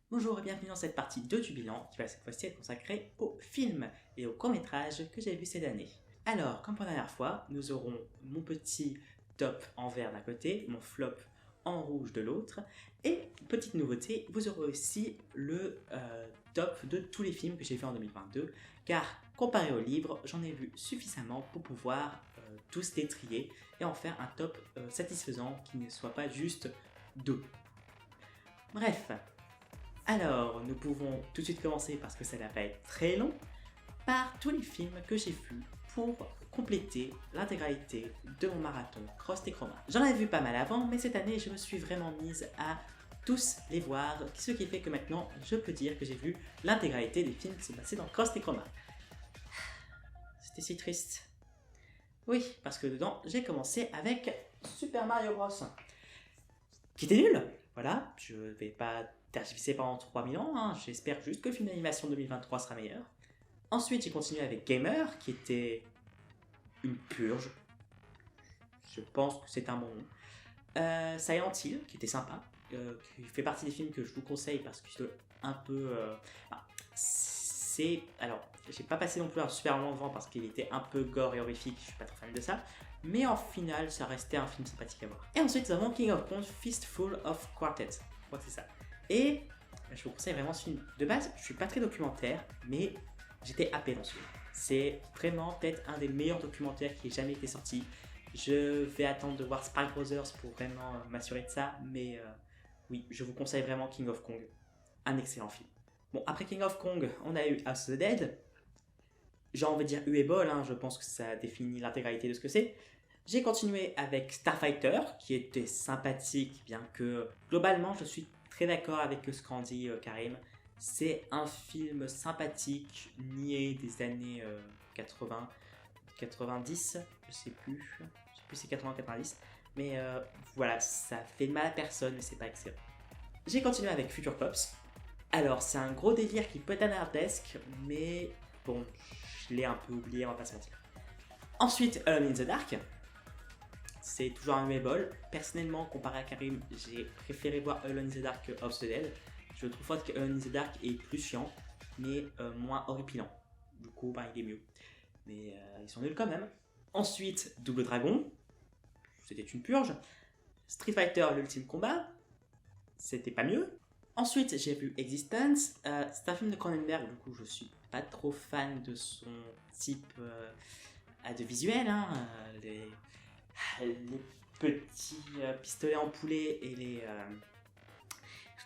Bonjour et bienvenue dans cette partie 2 du bilan qui va cette fois-ci être consacrée aux films et aux courts-métrages que j'ai vus cette année. Alors, comme pour la dernière fois, nous aurons mon petit top en vert d'un côté, mon flop en rouge de l'autre, et petite nouveauté, vous aurez aussi le top de tous les films que j'ai vus en 2022, car comparé au livre, j'en ai vu suffisamment pour pouvoir tous les trier et en faire un top satisfaisant qui ne soit pas juste 2. Bref, alors, nous pouvons tout de suite commencer, parce que ça n'a pas être très long, par tous les films que j'ai vus pour compléter l'intégralité de mon marathon Cross et Chroma. J'en avais vu pas mal avant, mais cette année, je me suis vraiment mise à tous les voir, ce qui fait que maintenant, je peux dire que j'ai vu l'intégralité des films qui sont passés dans Cross et Chroma. C'était si triste. Oui, parce que dedans, j'ai commencé avec Super Mario Bros. Qui était nul. Voilà, je vais pas tergiverser pendant 3000 ans, hein. J'espère juste que le film d'animation 2023 sera meilleur. Ensuite, j'ai continué avec Gamer, qui était une purge. Je pense que c'est un bon nom. Silent Hill, qui était sympa, qui fait partie des films que je vous conseille parce que c'est un peu... c'est... Alors, j'ai pas passé non plus un super long devant parce qu'il était un peu gore et horrifique, je suis pas trop fan de ça. Mais en final, ça restait un film sympathique à voir. Et ensuite, nous avons King of Kong, Fistful of Quartet. Je crois que c'est ça. Et je vous conseille vraiment ce film. De base, je suis pas très documentaire, mais j'étais happé dans ce film. C'est vraiment peut-être un des meilleurs documentaires qui ait jamais été sorti. Je vais attendre de voir Spark Brothers pour vraiment m'assurer de ça, mais oui, je vous conseille vraiment King of Kong. Un excellent film. Bon, après King of Kong, on a eu House of the Dead. J'ai envie de dire Ueball, hein, je pense que ça définit l'intégralité de ce que c'est. J'ai continué avec Starfighter, qui était sympathique, bien que globalement je suis très d'accord avec ce qu'en dit Karim. C'est un film sympathique, niais des années 80, 90, je sais plus si c'est 80-90, mais voilà, ça fait mal à personne, mais c'est pas excellent. J'ai continué avec Future Cops. Alors, c'est un gros délire qui peut être anardesque, mais bon, je l'ai un peu oublié, on va pas se mentir. Ensuite, Alone in the Dark. C'est toujours un bémol. Personnellement, comparé à Karim, j'ai préféré voir Alone in the Dark que House of the Dead. Je trouve que Alone in the Dark est plus chiant, mais moins horripilant. Du coup, ben, il est mieux. Mais ils sont nuls quand même. Ensuite, Double Dragon. C'était une purge. Street Fighter, l'ultime combat. C'était pas mieux. Ensuite, j'ai vu Existence. C'est un film de Cronenberg, du coup, je suis pas trop fan de son type de visuel. Hein. Les petits pistolets en poulet et les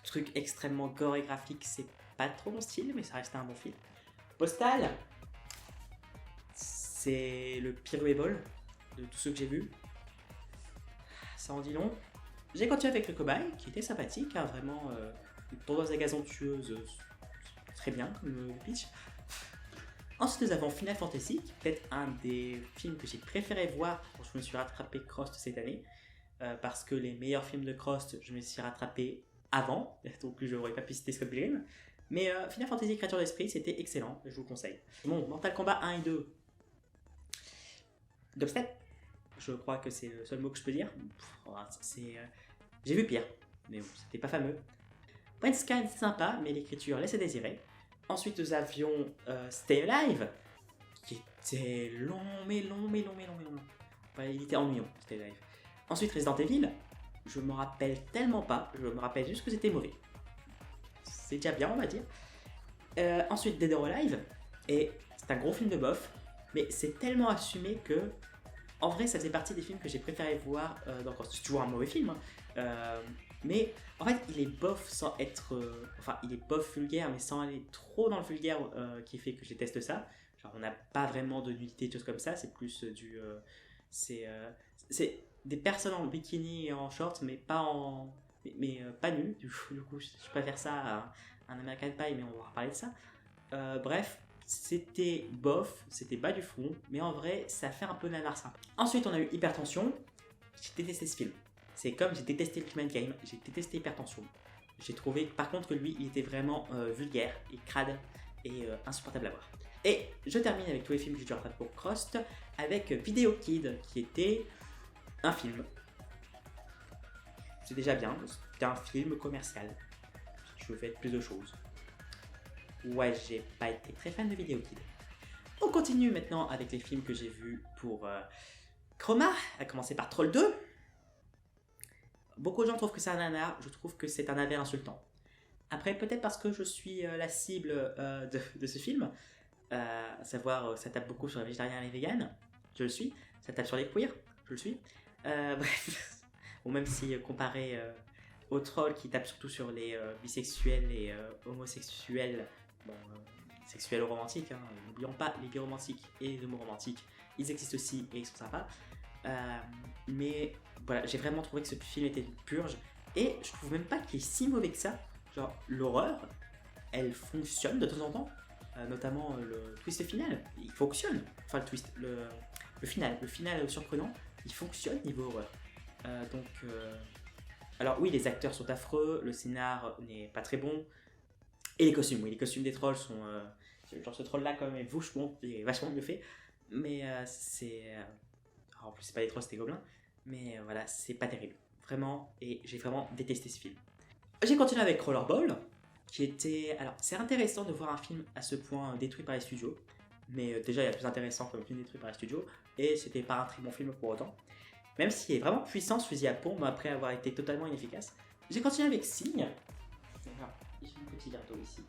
trucs extrêmement gore et graphiques, c'est pas trop mon style, mais ça reste un bon film. Postal, c'est le pire Ball de tous ceux que j'ai vus. Ça en dit long. J'ai continué avec le cobaye, qui était sympathique, hein, vraiment une tendeuse à gazon tueuse, très bien le pitch. Ensuite, nous avons Final Fantasy, qui est peut-être un des films que j'ai préféré voir quand je me suis rattrapé Crost cette année, parce que les meilleurs films de Crost, je me suis rattrapé avant, donc je n'aurais pas pu citer Scott Pilgrim. Mais Final Fantasy Créature d'Esprit, c'était excellent, je vous le conseille. Bon, Mortal Kombat 1 et 2, dubstep, je crois que c'est le seul mot que je peux dire. J'ai vu pire, mais bon, c'était pas fameux. Point Sky, c'est sympa, mais l'écriture laisse à désirer. Ensuite, nous avions Stay Alive, qui était long. Enfin, il était ennuyant, Stay Alive. Ensuite, Resident Evil, je me rappelle tellement pas, je me rappelle juste que c'était mauvais. C'est déjà bien, on va dire. Ensuite, Dead or Alive, et c'est un gros film de bof, mais c'est tellement assumé que, en vrai, ça faisait partie des films que j'ai préféré voir dans Cross. C'est toujours un mauvais film, hein. Mais en fait, il est bof sans être. Enfin, il est bof vulgaire, mais sans aller trop dans le vulgaire qui fait que je déteste ça. Genre, on n'a pas vraiment de nudité, des choses comme ça. C'est plus c'est des personnes en bikini et en short, mais pas en. Mais pas nues. Du coup, je préfère ça à un American Pie, mais on va reparler de ça. Bref. C'était bof, c'était bas du front, mais en vrai, ça fait un peu nanar sympa. Ensuite, on a eu Hypertension. J'ai détesté ce film. C'est comme j'ai détesté Ultimate Game, j'ai détesté Hypertension. J'ai trouvé par contre que lui, il était vraiment vulgaire et crade et insupportable à voir. Et je termine avec tous les films que j'ai dû rattraper pour Crost avec Video Kid, qui était un film. C'est déjà bien, c'était un film commercial. je veux faire plus de choses. Ouais, j'ai pas été très fan de Video Kid. On continue maintenant avec les films que j'ai vus pour Chroma, à commencer par Troll 2. Beaucoup de gens trouvent que c'est un nanar, je trouve que c'est un navet insultant. Après, peut-être parce que je suis la cible de ce film, à savoir, ça tape beaucoup sur les végétariens et les véganes, je le suis, ça tape sur les queers, je le suis. Bref, ou même si comparé au troll qui tape surtout sur les bisexuels et homosexuels, bon, sexuels ou romantiques, hein, n'oublions pas les biromantiques et les homoromantiques, ils existent aussi et ils sont sympas. Mais voilà, j'ai vraiment trouvé que ce film était une purge et je trouve même pas qu'il est si mauvais que ça. Genre, l'horreur, elle fonctionne de temps en temps, notamment le twist final, il fonctionne. Enfin, le final surprenant, il fonctionne niveau horreur. Alors oui, les acteurs sont affreux, le scénar n'est pas très bon, et les costumes, oui, les costumes des trolls sont... genre ce troll-là, quand même, est vachement mieux fait, mais c'est... en plus, c'est pas des trolls, c'est des gobelins, mais voilà, c'est pas terrible. Vraiment, et j'ai vraiment détesté ce film. J'ai continué avec Rollerball, qui était... Alors, c'est intéressant de voir un film à ce point détruit par les studios, mais déjà, il y a plus intéressant comme film détruit par les studios, et c'était pas un très bon film pour autant. Même s'il est vraiment puissant, ce fusil à pompe, après avoir été totalement inefficace. J'ai continué avec Signe. Alors, j'ai un petit verre d'eau ici.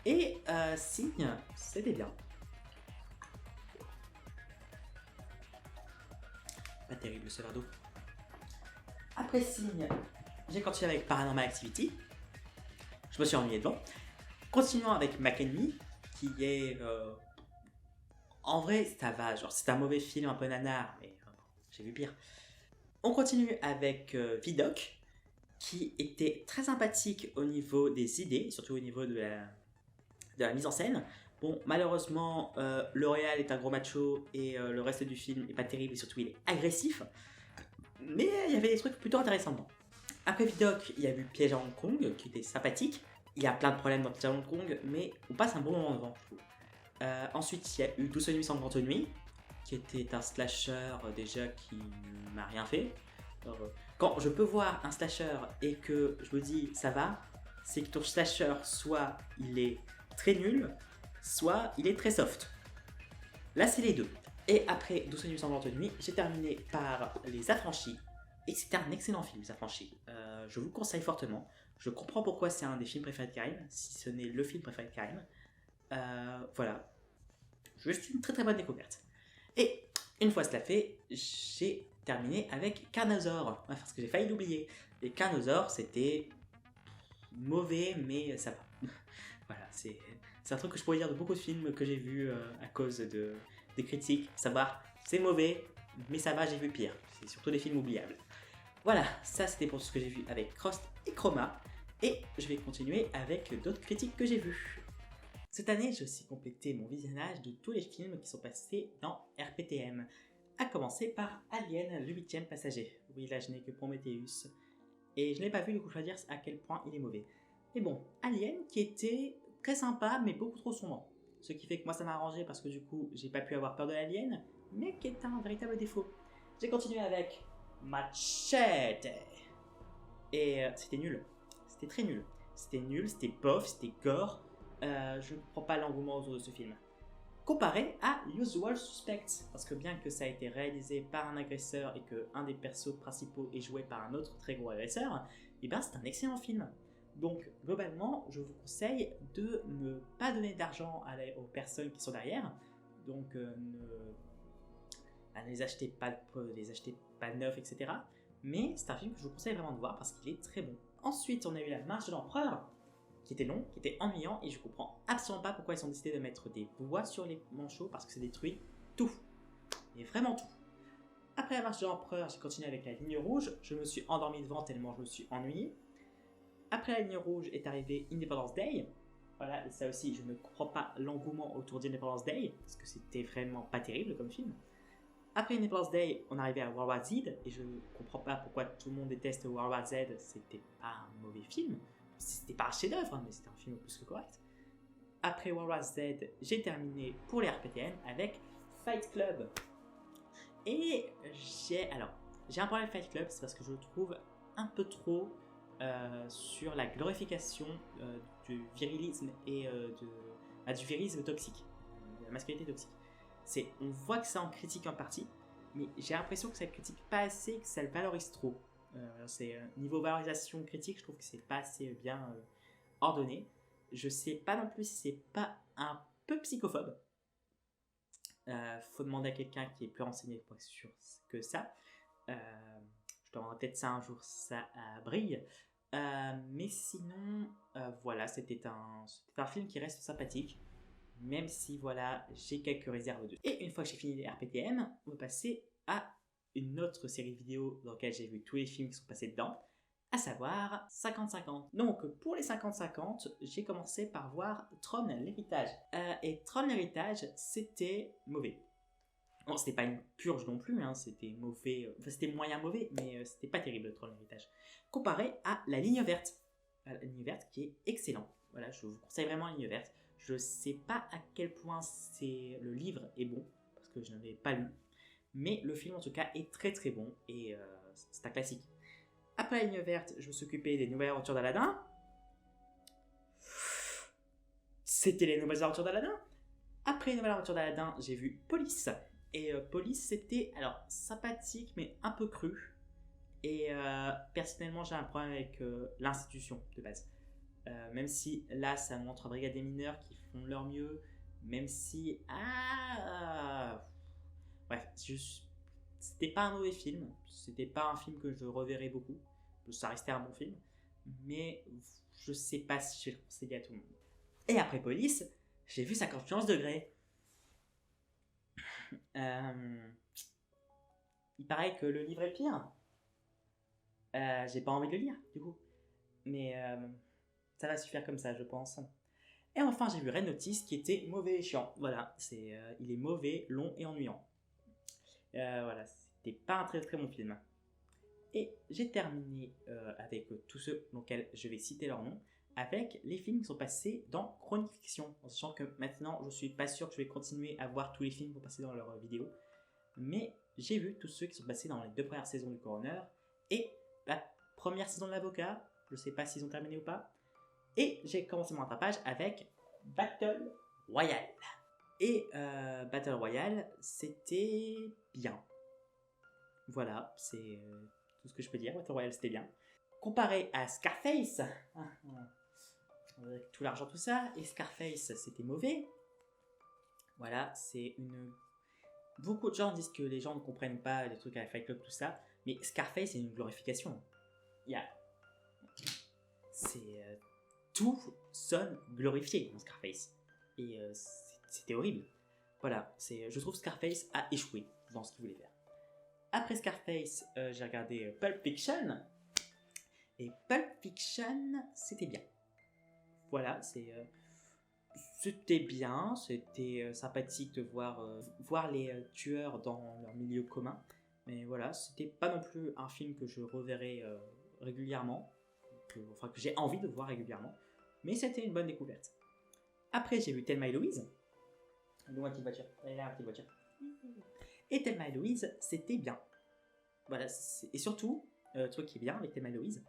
Et Signe, c'était bien. Pas terrible ce verre d'eau. Après Signe, j'ai continué avec Paranormal Activity. Je me suis ennuyé devant. Continuons avec McEnemy, qui est... En vrai, ça va. Genre, c'est un mauvais film, un peu nanar, mais j'ai vu pire. On continue avec Vidoc, qui était très sympathique au niveau des idées, surtout au niveau de la mise en scène. Bon, malheureusement, L'Oréal est un gros macho et le reste du film n'est pas terrible et surtout il est agressif. Mais il y avait des trucs plutôt intéressants dedans. Après Vidoc, il y a eu Piège à Hong Kong, qui était sympathique. Il y a plein de problèmes dans Piège à Hong Kong, mais on passe un bon moment devant, je trouve. Ensuite, il y a eu 12 nuits sans grande nuit, qui était un slasher déjà qui m'a rien fait. Alors, quand je peux voir un slasher et que je me dis ça va, c'est que ton slasher soit il est très nul, soit il est très soft. Là, c'est les deux. Et après 12 nuits sans grande nuit, j'ai terminé par Les Affranchis. Et c'était un excellent film, Les Affranchis. Je vous le conseille fortement. Je comprends pourquoi c'est un des films préférés de Karim, si ce n'est le film préféré de Karim. Voilà. Juste une très très bonne découverte. Et une fois cela fait, j'ai terminé avec Carnosaur. Parce que j'ai failli l'oublier. Et Carnosaur, c'était mauvais, mais ça va. Voilà, c'est un truc que je pourrais dire de beaucoup de films que j'ai vus à cause des critiques. Savoir, c'est mauvais, mais ça va, j'ai vu pire. C'est surtout des films oubliables. Voilà, ça c'était pour ce que j'ai vu avec Crost et Chroma. Et je vais continuer avec d'autres critiques que j'ai vues. Cette année, j'ai aussi complété mon visionnage de tous les films qui sont passés dans RPTM. À commencer par Alien, le 8ème passager. Oui, là je n'ai que Prometheus. Et je n'ai pas vu, du coup je vais dire à quel point il est mauvais. Mais bon, Alien qui était très sympa, mais beaucoup trop sombre. Ce qui fait que moi ça m'a arrangé parce que du coup j'ai pas pu avoir peur de l'alien, mais qui est un véritable défaut. J'ai continué avec Machete. Et c'était nul. C'était très nul. C'était nul, c'était bof, c'était gore. Je ne comprends pas l'engouement autour de ce film. Comparé à Usual Suspects, parce que bien que ça a été réalisé par un agresseur et que un des persos principaux est joué par un autre très gros agresseur, et ben c'est un excellent film. Donc globalement, je vous conseille de ne pas donner d'argent aux personnes qui sont derrière, donc ne les achetez pas neufs, etc. Mais c'est un film que je vous conseille vraiment de voir parce qu'il est très bon. Ensuite, on a eu La Marche de l'Empereur, qui était long, qui était ennuyant, et je comprends absolument pas pourquoi ils ont décidé de mettre des voix sur les manchots, parce que ça détruit tout. Et vraiment tout. Après La Marche de l'Empereur, j'ai continué avec La Ligne Rouge, je me suis endormi devant tellement je me suis ennuyé. Après La Ligne Rouge est arrivé Independence Day. Voilà, et ça aussi, je ne comprends pas l'engouement autour d'Independence Day, parce que c'était vraiment pas terrible comme film. Après Independence Day, on arrivait à World War Z, et je ne comprends pas pourquoi tout le monde déteste World War Z, c'était pas un mauvais film. C'était pas un chef-d'œuvre, mais c'était un film plus que correct. Après World War Z, j'ai terminé pour les RPTN avec Fight Club. Et j'ai un problème avec Fight Club, c'est parce que je le trouve un peu trop sur la glorification du virilisme et du virilisme toxique, de la masculinité toxique. On voit que ça en critique en partie, mais j'ai l'impression que ça ne critique pas assez, que ça le valorise trop. Niveau valorisation critique, je trouve que c'est pas assez bien ordonné. Je sais pas non plus si c'est pas un peu psychophobe. Faut demander à quelqu'un qui est plus renseigné sur que ça. Je demanderai peut-être ça un jour, ça brille. Mais sinon, voilà, c'était un film qui reste sympathique, même si voilà, j'ai quelques réserves dessus. Et une fois que j'ai fini les RPTM, on va passer à une autre série vidéo dans laquelle j'ai vu tous les films qui sont passés dedans, à savoir 50-50. Donc pour les 50-50, j'ai commencé par voir Tron l'héritage. Et Tron l'héritage, c'était mauvais. Bon, c'était pas une purge non plus, hein, c'était mauvais, c'était moyen mauvais, mais c'était pas terrible Tron l'héritage. Comparé à La Ligne verte. La Ligne verte qui est excellent. Voilà, je vous conseille vraiment La Ligne verte. Je sais pas à quel point le livre est bon, parce que je n'avais pas lu. Mais le film en tout cas est très très bon et c'est un classique. Après La Ligne verte, je me suis occupé des Nouvelles Aventures d'Aladin. C'était les Nouvelles Aventures d'Aladin. Après les Nouvelles Aventures d'Aladin, j'ai vu Police. Et Police, c'était alors sympathique mais un peu cru. Et personnellement, j'ai un problème avec l'institution de base. Même si là, ça montre un brigade des mineurs qui font leur mieux. Même si... Bref, c'était pas un mauvais film. C'était pas un film que je reverrai beaucoup. Ça restait un bon film. Mais je sais pas si je vais le conseiller à tout le monde. Et après Police, j'ai vu 51 degrés. Il paraît que le livre est pire. J'ai pas envie de le lire, du coup. Mais ça va suffire comme ça, je pense. Et enfin, j'ai vu Red Notice qui était mauvais et chiant. Voilà, il est mauvais, long et ennuyant. Voilà, c'était pas un très très bon film. Et j'ai terminé avec tous ceux auxquels je vais citer leur nom, avec les films qui sont passés dans Chronique Fiction, en sachant que maintenant je suis pas sûr que je vais continuer à voir tous les films pour passer dans leurs vidéos, mais j'ai vu tous ceux qui sont passés dans les 2 premières saisons du Coroner et la première saison de l'Avocat, je sais pas s'ils ont terminé ou pas, et j'ai commencé mon rattrapage avec Battle Royale. Et Battle Royale, c'était bien. Voilà, c'est tout ce que je peux dire. Battle Royale, c'était bien. Comparé à Scarface, avec tout l'argent, tout ça, et Scarface, c'était mauvais. Voilà, beaucoup de gens disent que les gens ne comprennent pas les trucs avec Fight Club, tout ça, mais Scarface, c'est une glorification. Tout sonne glorifié dans Scarface. Et c'était horrible. Voilà, je trouve Scarface a échoué dans ce qu'il voulait faire. Après Scarface, j'ai regardé Pulp Fiction. Et Pulp Fiction, c'était bien. Voilà, c'était bien, c'était sympathique de voir les tueurs dans leur milieu commun. Mais voilà, c'était pas non plus un film que je reverrai régulièrement. Que j'ai envie de voir régulièrement. Mais c'était une bonne découverte. Après, j'ai vu Thelma et Louise. Donne-moi une petite voiture. Allez là, une petite voiture. Et Thelma et Louise, c'était bien. Voilà, et surtout, le truc qui est bien avec Thelma et Louise,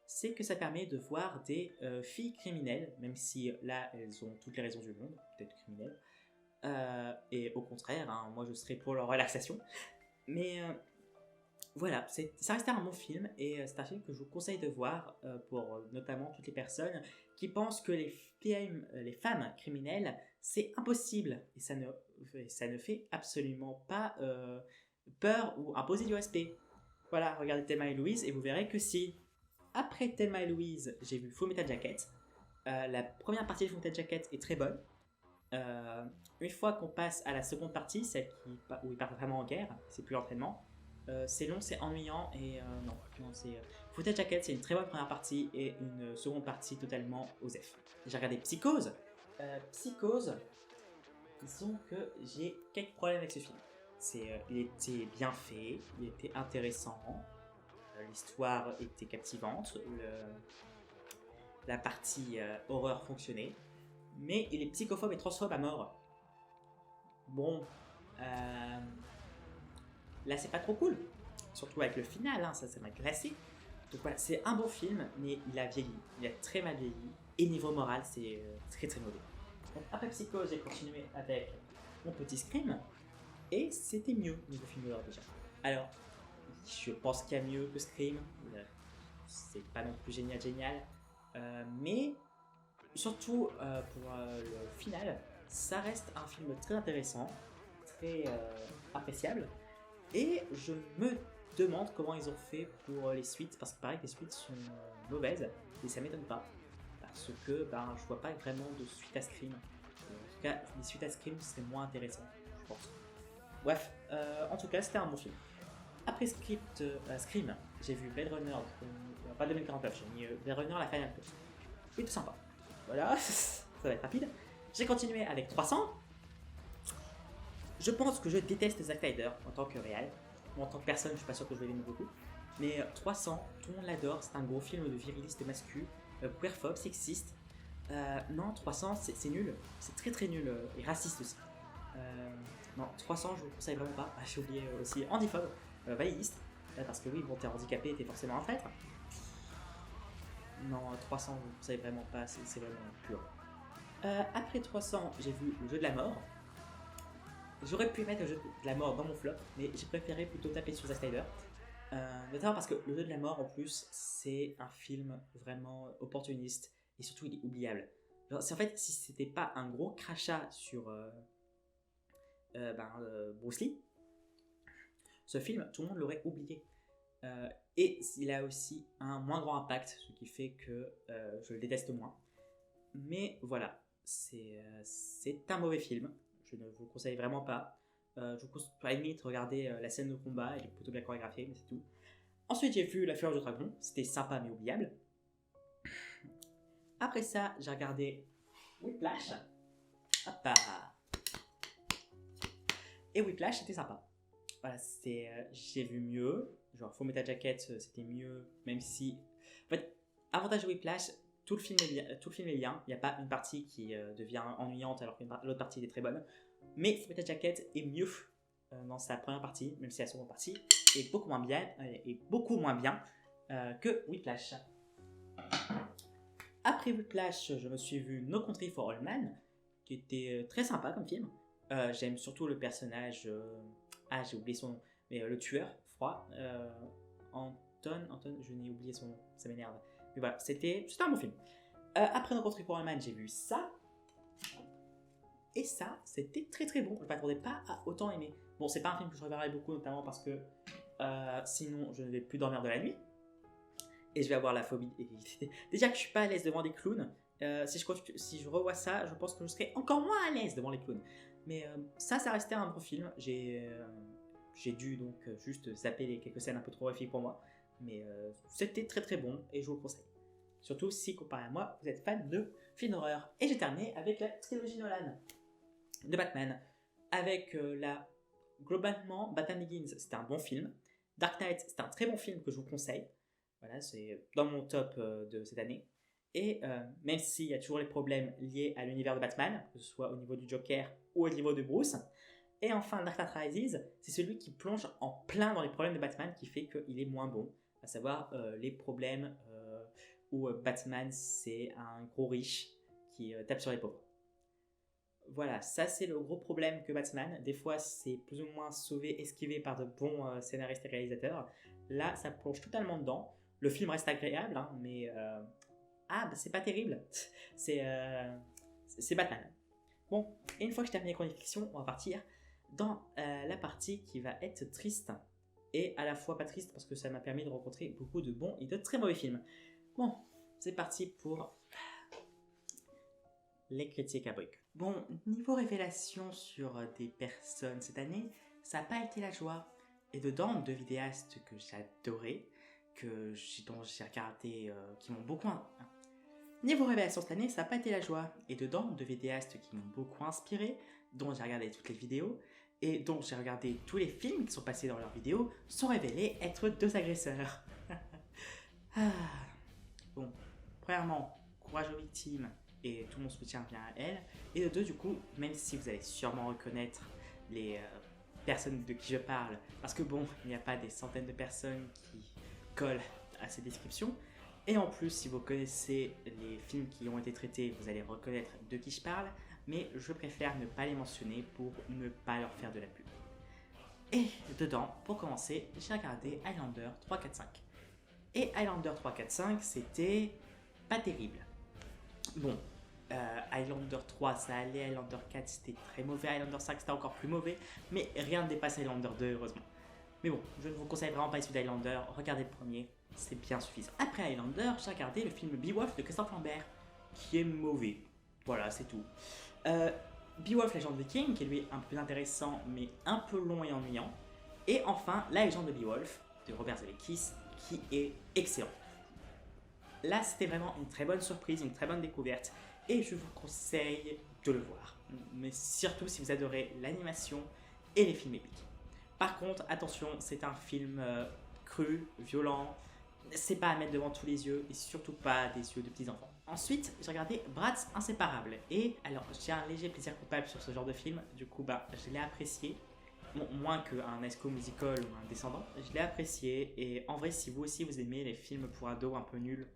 c'est que ça permet de voir des filles criminelles, même si là, elles ont toutes les raisons du monde d'être criminelles. Et au contraire, hein, moi je serais pour leur relaxation. Mais voilà, ça reste un bon film et c'est un film que je vous conseille de voir pour notamment toutes les personnes qui pensent que les femmes criminelles, c'est impossible. Et ça ne fait absolument pas peur ou imposer du respect. Voilà, regardez Thelma et Louise et vous verrez que si. Après Thelma et Louise, j'ai vu Full Metal Jacket. La première partie de Full Metal Jacket est très bonne. Une fois qu'on passe à la seconde partie, celle où ils partent vraiment en guerre, c'est plus l'entraînement. C'est long, c'est ennuyant et non, Full Metal Jacket, c'est une très bonne première partie et une seconde partie totalement osef. J'ai regardé Psychose. Psychose, disons que j'ai quelques problèmes avec ce film. Il était bien fait, il était intéressant, l'histoire était captivante, la partie horreur fonctionnait, mais il est psychophobe et transphobe à mort. Bon, là c'est pas trop cool, surtout avec le final, hein, ça m'a glacé. Donc voilà, c'est un bon film, mais il a vieilli. Il a très mal vieilli. Et niveau moral, c'est très très mauvais. Donc après Psycho, j'ai continué avec Mon Petit Scream. Et c'était mieux niveau film d'horreur déjà. Alors, je pense qu'il y a mieux que Scream. C'est pas non plus génial, génial. Mais surtout pour le final, ça reste un film très intéressant, très appréciable. Et je me demande comment ils ont fait pour les suites, parce que pareil que les suites sont mauvaises, et ça m'étonne pas, parce que je vois pas vraiment de suite à Scream. En tout cas, les suites à Scream c'est moins intéressant, je pense. Bref, en tout cas, c'était un bon film. Après Scream, j'ai vu Blade Runner, pas 2049, j'ai mis Blade Runner la Final Cut. Plutôt sympa. Voilà, ça va être rapide. J'ai continué avec 300. Je pense que je déteste Zack Snyder en tant que réal. Moi, en tant que personne, je suis pas sûr que je vais l'aimer beaucoup. Mais 300, tout le monde l'adore. C'est un gros film de viriliste masculin, queerphobe, sexiste. Non, 300, c'est nul. C'est très très nul et raciste aussi. Non, 300, je vous conseille vraiment pas. J'ai oublié aussi handiphobe, validiste. Parce que oui, bon, t'es handicapé, t'es forcément un traître. Non, 300, je vous conseille vraiment pas. C'est vraiment pur. Après 300, j'ai vu Le Jeu de la Mort. J'aurais pu mettre Le Jeu de la Mort dans mon flop, mais j'ai préféré plutôt taper sur Zack Snyder. Notamment parce que Le Jeu de la Mort, en plus, c'est un film vraiment opportuniste et surtout il est oubliable. En fait, si c'était pas un gros crachat sur Bruce Lee, ce film, tout le monde l'aurait oublié. Et il a aussi un moins grand impact, ce qui fait que je le déteste moins. Mais voilà, c'est un mauvais film. Je ne vous le conseille vraiment pas. Je vous conseille à la limite regarder la scène de combat, elle est plutôt bien chorégraphiée, mais c'est tout. Ensuite, j'ai vu La Fureur du Dragon, c'était sympa mais oubliable. Après ça, j'ai regardé Whiplash. Hop. Et Whiplash, c'était sympa. Voilà, j'ai vu mieux. Genre, Full Metal Jacket, c'était mieux, même si. En fait, avantage de Whiplash, tout le film est bien. Il n'y a pas une partie qui devient ennuyante alors que l'autre partie est très bonne. Mais Full Metal Jacket est mieux dans sa première partie, même si la seconde partie est beaucoup moins bien, que Whiplash. Après Whiplash, je me suis vu No Country for Old Men, qui était très sympa comme film. J'aime surtout le personnage. J'ai oublié son nom, mais le tueur froid. Anton, je n'ai oublié son nom, ça m'énerve. Mais voilà, c'était un bon film. Après No Country for Old Men, j'ai vu ça. Et ça, c'était très très bon. Je ne m'attendais pas à autant aimer. Bon, c'est pas un film que je reverrai beaucoup, notamment parce que sinon je ne vais plus dormir de la nuit. Et je vais avoir la phobie. Déjà que je suis pas à l'aise devant des clowns, si je revois ça, je pense que je serai encore moins à l'aise devant les clowns. Mais ça restait un bon film. J'ai dû donc juste zapper les quelques scènes un peu trop horrifiques pour moi. Mais c'était très très bon et je vous le conseille. Surtout si, comparé à moi, vous êtes fan de films d'horreur. Et j'ai terminé avec la trilogie Nolan de Batman. Avec globalement, Batman Begins, c'était un bon film. Dark Knight, c'était un très bon film que je vous conseille. Voilà, c'est dans mon top de cette année. Et même s'il y a toujours les problèmes liés à l'univers de Batman, que ce soit au niveau du Joker ou au niveau de Bruce. Et enfin, Dark Knight Rises, c'est celui qui plonge en plein dans les problèmes de Batman, qui fait qu'il est moins bon. À savoir les problèmes où Batman, c'est un gros riche qui tape sur les pauvres. Voilà, ça c'est le gros problème que Batman. Des fois, c'est plus ou moins sauvé, esquivé par de bons scénaristes et réalisateurs. Là, ça plonge totalement dedans. Le film reste agréable, hein, mais c'est pas terrible. C'est Batman. Bon, et une fois que j'ai terminé les chroniques fiction, on va partir dans la partie qui va être triste et à la fois pas triste parce que ça m'a permis de rencontrer beaucoup de bons et de très mauvais films. Bon, c'est parti pour les critiques à briques. Bon, niveau révélation sur des personnes cette année, ça n'a pas été la joie. Et dedans, deux vidéastes que j'adorais, dont j'ai regardé, qui m'ont beaucoup... Niveau révélation cette année, ça n'a pas été la joie. Et dedans, deux vidéastes qui m'ont beaucoup inspiré, dont j'ai regardé toutes les vidéos, et dont j'ai regardé tous les films qui sont passés dans leurs vidéos, sont révélés être deux agresseurs. Bon, premièrement, courage aux victimes, et tout mon soutien vient à elles. Et de deux, du coup, même si vous allez sûrement reconnaître les personnes de qui je parle, parce que bon, il n'y a pas des centaines de personnes qui collent à ces descriptions. Et en plus, si vous connaissez les films qui ont été traités, vous allez reconnaître de qui je parle, mais je préfère ne pas les mentionner pour ne pas leur faire de la pub. Et dedans, pour commencer, j'ai regardé Highlander 3, 4, 5. Et Highlander 3, 4, 5, c'était pas terrible. Bon, Highlander 3 ça allait, Highlander 4 c'était très mauvais, Highlander 5 c'était encore plus mauvais, mais rien ne dépasse Highlander 2 heureusement. Mais bon, je ne vous conseille vraiment pas celui d'Highlander, regardez le premier, c'est bien suffisant. Après Highlander, j'ai regardé le film Beowulf de Christophe Lambert, qui est mauvais. Voilà, c'est tout. Beowulf, Légende Viking, qui est lui un peu plus intéressant, mais un peu long et ennuyant. Et enfin, La Légende de Beowulf, de Robert Zemeckis, qui est excellent. Là, c'était vraiment une très bonne surprise, une très bonne découverte, et je vous conseille de le voir. Mais surtout si vous adorez l'animation et les films épiques. Par contre, attention, c'est un film cru, violent, c'est pas à mettre devant tous les yeux, et surtout pas des yeux de petits enfants. Ensuite, j'ai regardé Bratz Inséparables, et alors j'ai un léger plaisir coupable sur ce genre de film, du coup je l'ai apprécié. Bon, moins qu'un High School Musical ou un Descendant, je l'ai apprécié, et en vrai si vous aussi vous aimez les films pour ados un peu nuls,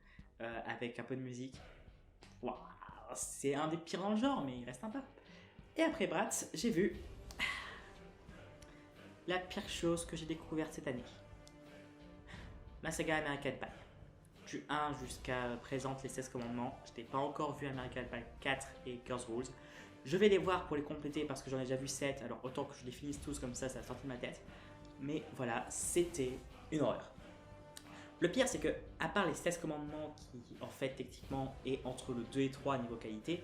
avec un peu de musique, wow, c'est un des pires dans le genre, mais il reste sympa. Et après Bratz, j'ai vu la pire chose que j'ai découverte cette année. La saga American Pie. Du 1 jusqu'à présente les 16 commandements, je n'ai pas encore vu American Pie 4 et Girls Rules. Je vais les voir pour les compléter parce que j'en ai déjà vu 7, alors autant que je les finisse tous comme ça a sorti de ma tête. Mais voilà, c'était une horreur. Le pire, c'est que, à part les 16 commandements qui, en fait, techniquement, est entre le 2 et 3 niveau qualité,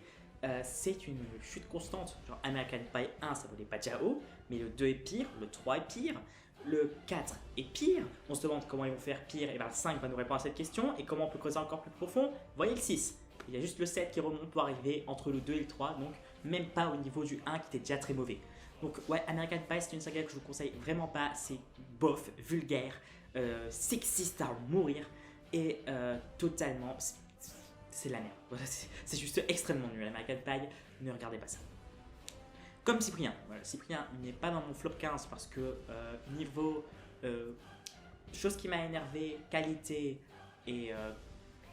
c'est une chute constante. Genre, American Pie 1, ça volait pas déjà haut, mais le 2 est pire, le 3 est pire, le 4 est pire. On se demande comment ils vont faire pire, et bien le 5 va nous répondre à cette question, et comment on peut creuser encore plus profond. Voyez le 6. Il y a juste le 7 qui remonte pour arriver entre le 2 et le 3, donc même pas au niveau du 1 qui était déjà très mauvais. Donc ouais, American Pie, c'est une saga que je vous conseille vraiment pas, c'est bof, vulgaire, sexiste à mourir, et totalement, c'est la merde. Voilà, c'est juste extrêmement nul. American Pie, ne regardez pas ça. Comme Cyprien. Voilà, Cyprien n'est pas dans mon flop 15 parce que niveau chose qui m'a énervé, qualité et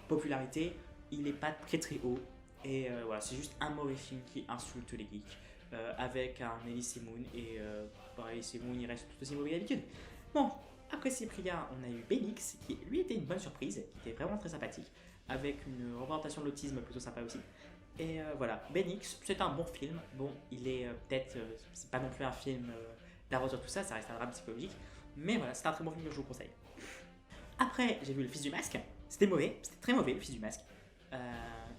popularité, il n'est pas très très haut. Et voilà, c'est juste un mauvais film qui insulte les geeks. Avec un Elise Moon, et Elise Moon il reste tout aussi mauvais d'habitude. Bon, après Cyprien, on a eu Benix, qui lui était une bonne surprise, qui était vraiment très sympathique, avec une représentation de l'autisme plutôt sympa aussi. Et voilà, Benix, c'est un bon film. Bon, il est peut-être, c'est pas non plus un film d'aventure tout ça, ça reste un drame psychologique, mais voilà, c'est un très bon film que je vous conseille. Après, j'ai vu Le Fils du Masque, c'était mauvais, c'était très mauvais Le Fils du Masque,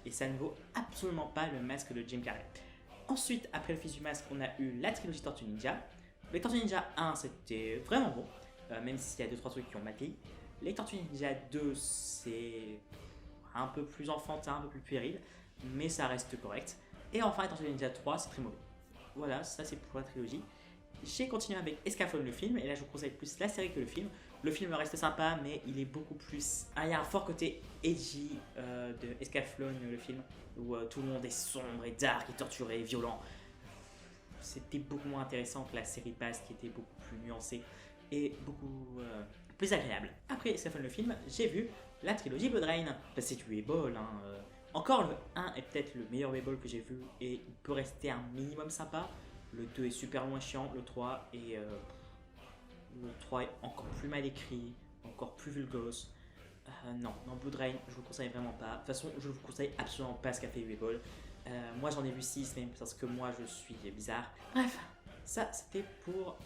et ça ne vaut absolument pas le masque de Jim Carrey. Ensuite, après Le Fils du Masque, on a eu la trilogie Tortue Ninja. Les Tortues Ninja 1, c'était vraiment bon, même s'il y a 2-3 trucs qui ont mal vieilli. Les Tortues Ninja 2, c'est un peu plus enfantin, un peu plus puéril, mais ça reste correct. Et enfin, les Tortues Ninja 3, c'est très mauvais. Voilà, ça c'est pour la trilogie. J'ai continué avec Escaflowne le film, et là je vous conseille plus la série que le film. Le film reste sympa, mais il est beaucoup plus... il y a un fort côté edgy de Escaflowne le film, où tout le monde est sombre et dark et torturé et violent. C'était beaucoup moins intéressant que la série de base qui était beaucoup plus nuancée et beaucoup plus agréable. Après Escaflowne le film, j'ai vu la trilogie Blood Rain. C'est du Weeball, hein. Encore le 1 est peut-être le meilleur Weeball que j'ai vu et il peut rester un minimum sympa. Le 2 est super moins chiant, le 3 est... le 3 est encore plus mal écrit, encore plus vulgose. Non, Blood Rain, je vous conseille vraiment pas. De toute façon, je vous conseille absolument pas ce qu'a fait Weeball. Moi j'en ai vu 6, mais parce que moi je suis bizarre. Bref, ça c'était pour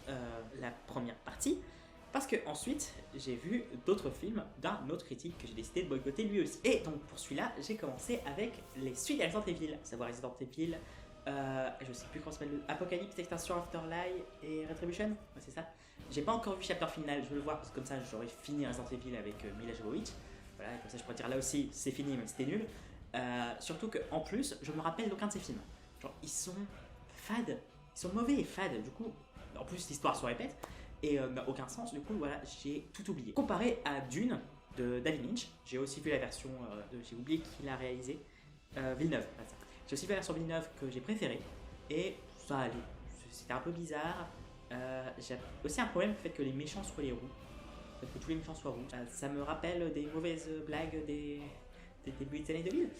la première partie. Parce que ensuite, j'ai vu d'autres films d'un autre critique que j'ai décidé de boycotter lui aussi. Et donc pour celui-là, j'ai commencé avec les suites à Resident Evil, à savoir Resident Evil, je sais plus comment ça s'appelle, Apocalypse, Extinction, Afterlife et Retribution, ouais, c'est ça. J'ai pas encore vu Chapter Final, je veux le voir parce que comme ça j'aurais fini Resident Evil avec Mila Jovovich. Voilà, comme ça je pourrais dire là aussi c'est fini même si c'était nul. Surtout qu'en plus, je me rappelle d'aucun de ces films. Genre ils sont fades, ils sont mauvais et fades, du coup, en plus l'histoire se répète. Et n'a aucun sens, du coup voilà, j'ai tout oublié. Comparé à Dune de David Lynch, j'ai aussi vu la version j'ai oublié qui l'a réalisé, Villeneuve. J'ai aussi vu la version Villeneuve que j'ai préférée, et ça allait, c'était un peu bizarre. J'ai aussi un problème avec le fait que les méchants soient les roux. que tous les méchants soient roux. Ça me rappelle des mauvaises blagues des débuts des années 2000.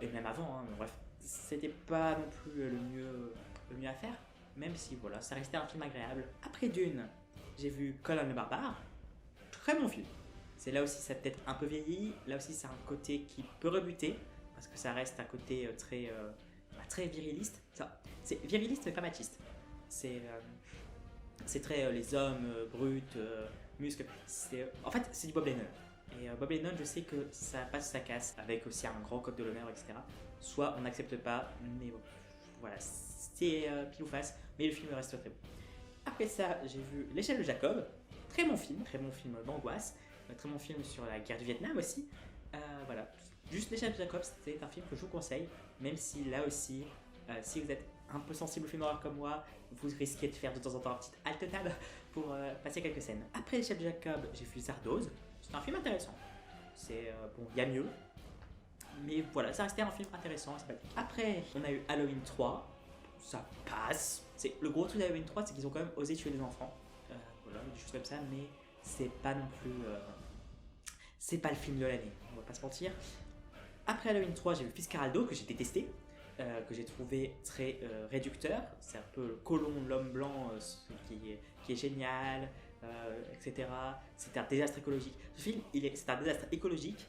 Et même avant, hein, mais bref. C'était pas non plus le mieux à faire, même si voilà, ça restait un film agréable. Après Dune, j'ai vu Conan le Barbare, très bon film. C'est là aussi, ça a peut-être un peu vieilli, là aussi, c'est un côté qui peut rebuter, parce que ça reste un côté très viriliste. C'est viriliste mais pas machiste. C'est très les hommes bruts, muscles. En fait, c'est du Bob Lennon. Et Bob Lennon, je sais que ça passe, ça casse, avec aussi un grand code de l'honneur, etc. Soit on n'accepte pas, mais bon, voilà, c'est pile ou face, mais le film reste très bon. Après ça, j'ai vu L'échelle de Jacob, très bon film d'angoisse, très bon film sur la guerre du Vietnam aussi. Voilà, juste L'échelle de Jacob, c'est un film que je vous conseille, même si là aussi, si vous êtes un peu sensible au film d'horreur comme moi, vous risquez de faire de temps en temps un petit halte-table pour passer quelques scènes. Après L'échelle de Jacob, j'ai vu Zardoz, c'est un film intéressant. C'est bon, il y a mieux. Mais voilà, ça restait un film intéressant, sympathique. Après, on a eu Halloween 3. Ça passe. Le gros truc d'Halloween 3, c'est qu'ils ont quand même osé tuer des enfants. Voilà, des choses comme ça, mais c'est pas non plus. C'est pas le film de l'année, on va pas se mentir. Après Halloween 3, j'ai vu Fitzcarraldo, que j'ai détesté. Que j'ai trouvé très réducteur. C'est un peu le colon de l'homme blanc qui est génial, etc. C'est un désastre écologique. Ce film, c'est un désastre écologique.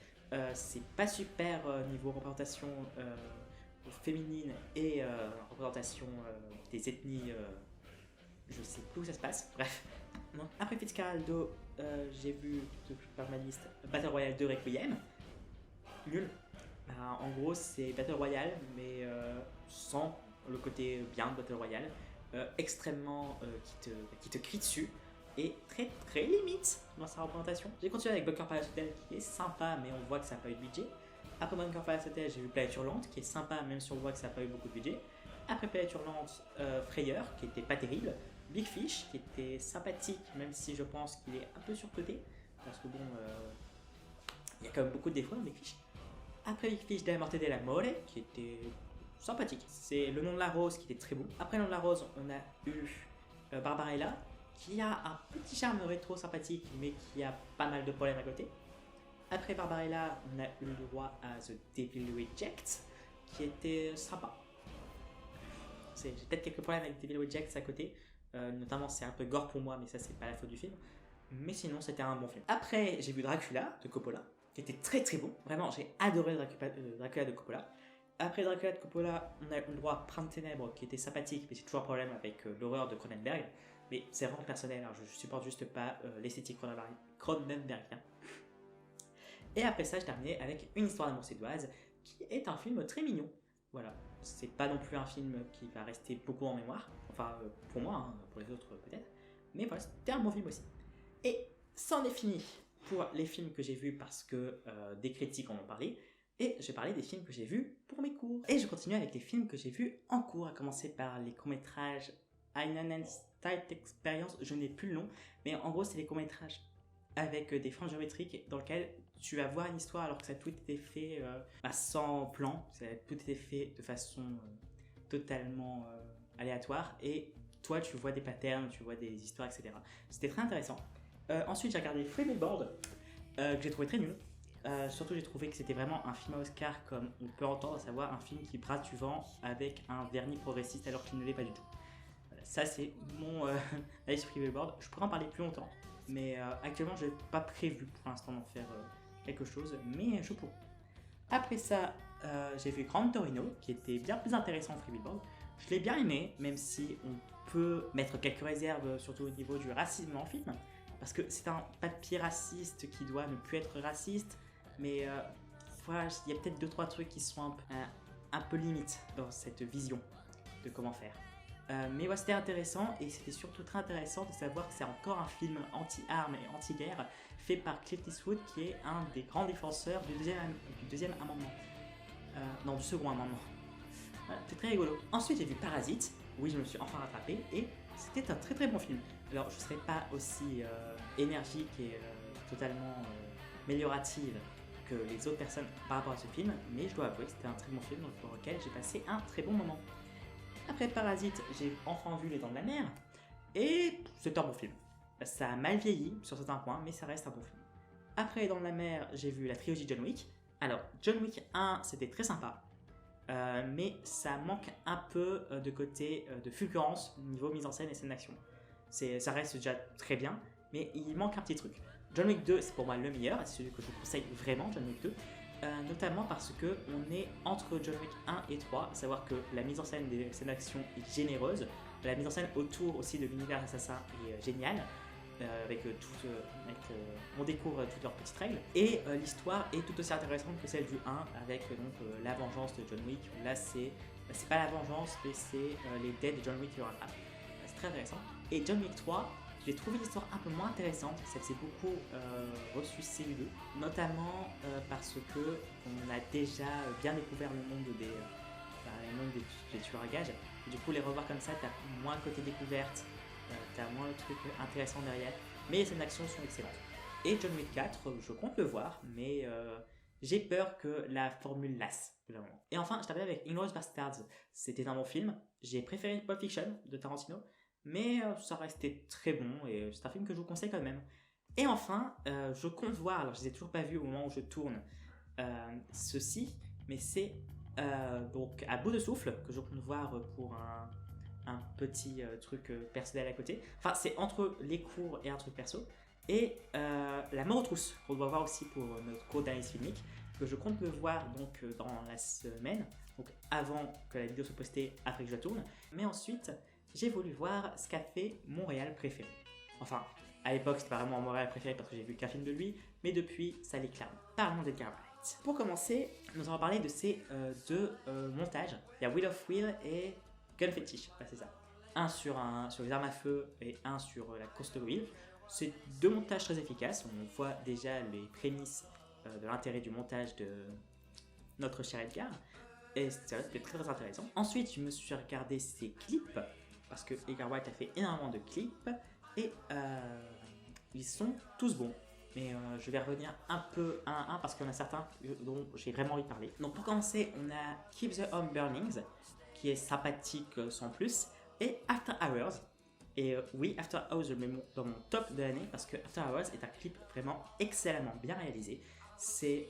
C'est pas super niveau représentation féminine et représentation des ethnies. Je sais plus où ça se passe. Bref. Non. Après Fitzcarraldo, j'ai vu par ma liste Battle Royale 2 Requiem. Nul. En gros, c'est Battle Royale, mais sans le côté bien de Battle Royale. Extrêmement qui te crie dessus. Et très très limite dans sa représentation. J'ai continué avec Bunker Palace Hotel qui est sympa, mais on voit que ça n'a pas eu de budget. Après Bunker Palace Hotel, j'ai vu Planète Hurlante qui est sympa, même si on voit que ça n'a pas eu beaucoup de budget. Après Planète Hurlante, Frayeur qui était pas terrible. Big Fish qui était sympathique, même si je pense qu'il est un peu surcoté. Parce que bon, il y a quand même beaucoup de défauts dans Big Fish. Après Big Fish, La Morte della More qui était sympathique. C'est Le Nom de la Rose qui était très beau. Après Le Nom de la Rose, on a eu Barbarella, qui a un petit charme rétro sympathique, mais qui a pas mal de problèmes à côté. Après Barbarella, on a eu le droit à The Devil Rejects, qui était sympa. J'ai peut-être quelques problèmes avec Devil Rejects à côté, notamment c'est un peu gore pour moi, mais ça c'est pas la faute du film. Mais sinon, c'était un bon film. Après, j'ai vu Dracula de Coppola, qui était très très bon. Vraiment, j'ai adoré Dracula de Coppola. Après Dracula de Coppola, on a eu le droit à Prince Ténèbres, qui était sympathique, mais c'est toujours un problème avec l'horreur de Cronenberg. Mais c'est vraiment personnel, alors je supporte juste pas l'esthétique Cronenbergien. Et après ça, je terminais avec Une histoire d'amour suédoise, qui est un film très mignon. Voilà, c'est pas non plus un film qui va rester beaucoup en mémoire, enfin pour moi, hein, pour les autres peut-être. Mais voilà, c'était un bon film aussi. Et c'en est fini pour les films que j'ai vus parce que des critiques en ont parlé. Et je vais parler des films que j'ai vus pour mes cours. Et je continue avec les films que j'ai vus en cours, à commencer par les courts-métrages Einstein Experience, je n'ai plus le nom, mais en gros c'est les courts-métrages avec des franges géométriques dans lesquelles tu vas voir une histoire alors que ça a tout été fait sans plan, ça a tout été fait de façon totalement aléatoire et toi tu vois des patterns, tu vois des histoires, etc. C'était très intéressant. Ensuite j'ai regardé Flammable que j'ai trouvé très nul. Surtout j'ai trouvé que c'était vraiment un film à Oscar comme on peut entendre, à savoir un film qui brasse du vent avec un vernis progressiste alors qu'il ne l'est pas du tout. Voilà, ça c'est mon avis sur Flammable. Je pourrais en parler plus longtemps, mais actuellement je n'ai pas prévu pour l'instant d'en faire quelque chose, mais je pourrais. Après ça, j'ai vu Grand Torino qui était bien plus intéressant que Flammable. Je l'ai bien aimé, même si on peut mettre quelques réserves, surtout au niveau du racisme dans le film, parce que c'est un papier raciste qui doit ne plus être raciste, mais voilà, il y a peut-être 2-3 trucs qui sont un peu limites dans cette vision de comment faire. Mais ouais, c'était intéressant et c'était surtout très intéressant de savoir que c'est encore un film anti-armes et anti-guerre fait par Clint Eastwood qui est un des grands défenseurs du deuxième amendement. Non, du second amendement. Voilà, c'est très rigolo. Ensuite, j'ai vu Parasite. Oui, je me suis enfin rattrapé et c'était un très très bon film. Alors, je ne serai pas aussi énergique et totalement améliorative que les autres personnes par rapport à ce film, mais je dois avouer que c'était un très bon film pour lequel j'ai passé un très bon moment. Après Parasite, j'ai enfin vu Les Dents de la Mer et c'est un bon film. Ça a mal vieilli sur certains points, mais ça reste un bon film. Après, dans la mer, j'ai vu la trilogie John Wick. Alors, John Wick 1, c'était très sympa, mais ça manque un peu de côté de fulgurance niveau mise en scène et scène d'action. Ça reste déjà très bien, mais il manque un petit truc. John Wick 2, c'est pour moi le meilleur, c'est celui que je vous conseille vraiment, John Wick 2. Notamment parce que on est entre John Wick 1 et 3, à savoir que la mise en scène des scènes d'action est généreuse, la mise en scène autour aussi de l'univers assassin est géniale, on découvre toutes leurs petites règles, et l'histoire est tout aussi intéressante que celle du 1 avec la vengeance de John Wick. Là c'est pas la vengeance, mais c'est les dettes de John Wick qui le rattrapent. C'est très intéressant. Et John Wick 3, j'ai trouvé l'histoire un peu moins intéressante, ça s'est beaucoup ressuscité, notamment parce que on a déjà bien découvert le monde des tueurs à gages. Et du coup, les revoir comme ça, t'as moins le côté découverte, t'as moins le truc intéressant derrière, mais les scènes d'action sont excellentes. Et John Wick 4, je compte le voir, mais j'ai peur que la formule lasse. Et enfin, je termine avec Inglourious Basterds. C'était un bon film, j'ai préféré Pulp Fiction de Tarantino, mais ça restait très bon et c'est un film que je vous conseille quand même. Et enfin, je compte voir, alors je les ai toujours pas vus au moment où je tourne ceci, mais c'est donc À bout de souffle que je compte voir pour un petit truc personnel à côté. Enfin, c'est entre les cours et un truc perso. Et La mort aux trousses, qu'on doit voir aussi pour notre cours d'analyse filmique, que je compte le voir donc dans la semaine, donc avant que la vidéo soit postée, après que je la tourne. Mais ensuite, j'ai voulu voir ce qu'a fait Montréal préféré. Enfin, à l'époque, c'était pas vraiment Montréal préféré parce que j'ai vu qu'un film de lui, mais depuis, ça l'est clairement. Parlons d'Edgar Wright. Pour commencer, nous allons parler de ces deux montages. Il y a Will of Will et Gun Fetish, c'est ça. Un sur les armes à feu et un sur la course de Will. C'est deux montages très efficaces. On voit déjà les prémices de l'intérêt du montage de notre cher Edgar. Et c'était très très intéressant. Ensuite, je me suis regardé ses clips, parce que Edgar Wright a fait énormément de clips, et ils sont tous bons. Mais je vais revenir un peu un à un, parce qu'il y en a certains dont j'ai vraiment envie de parler. Donc pour commencer, on a Keep the Home Burnings, qui est sympathique sans plus, et After Hours. Et oui, After Hours, je le mets dans mon top de l'année, parce que After Hours est un clip vraiment excellemment bien réalisé. C'est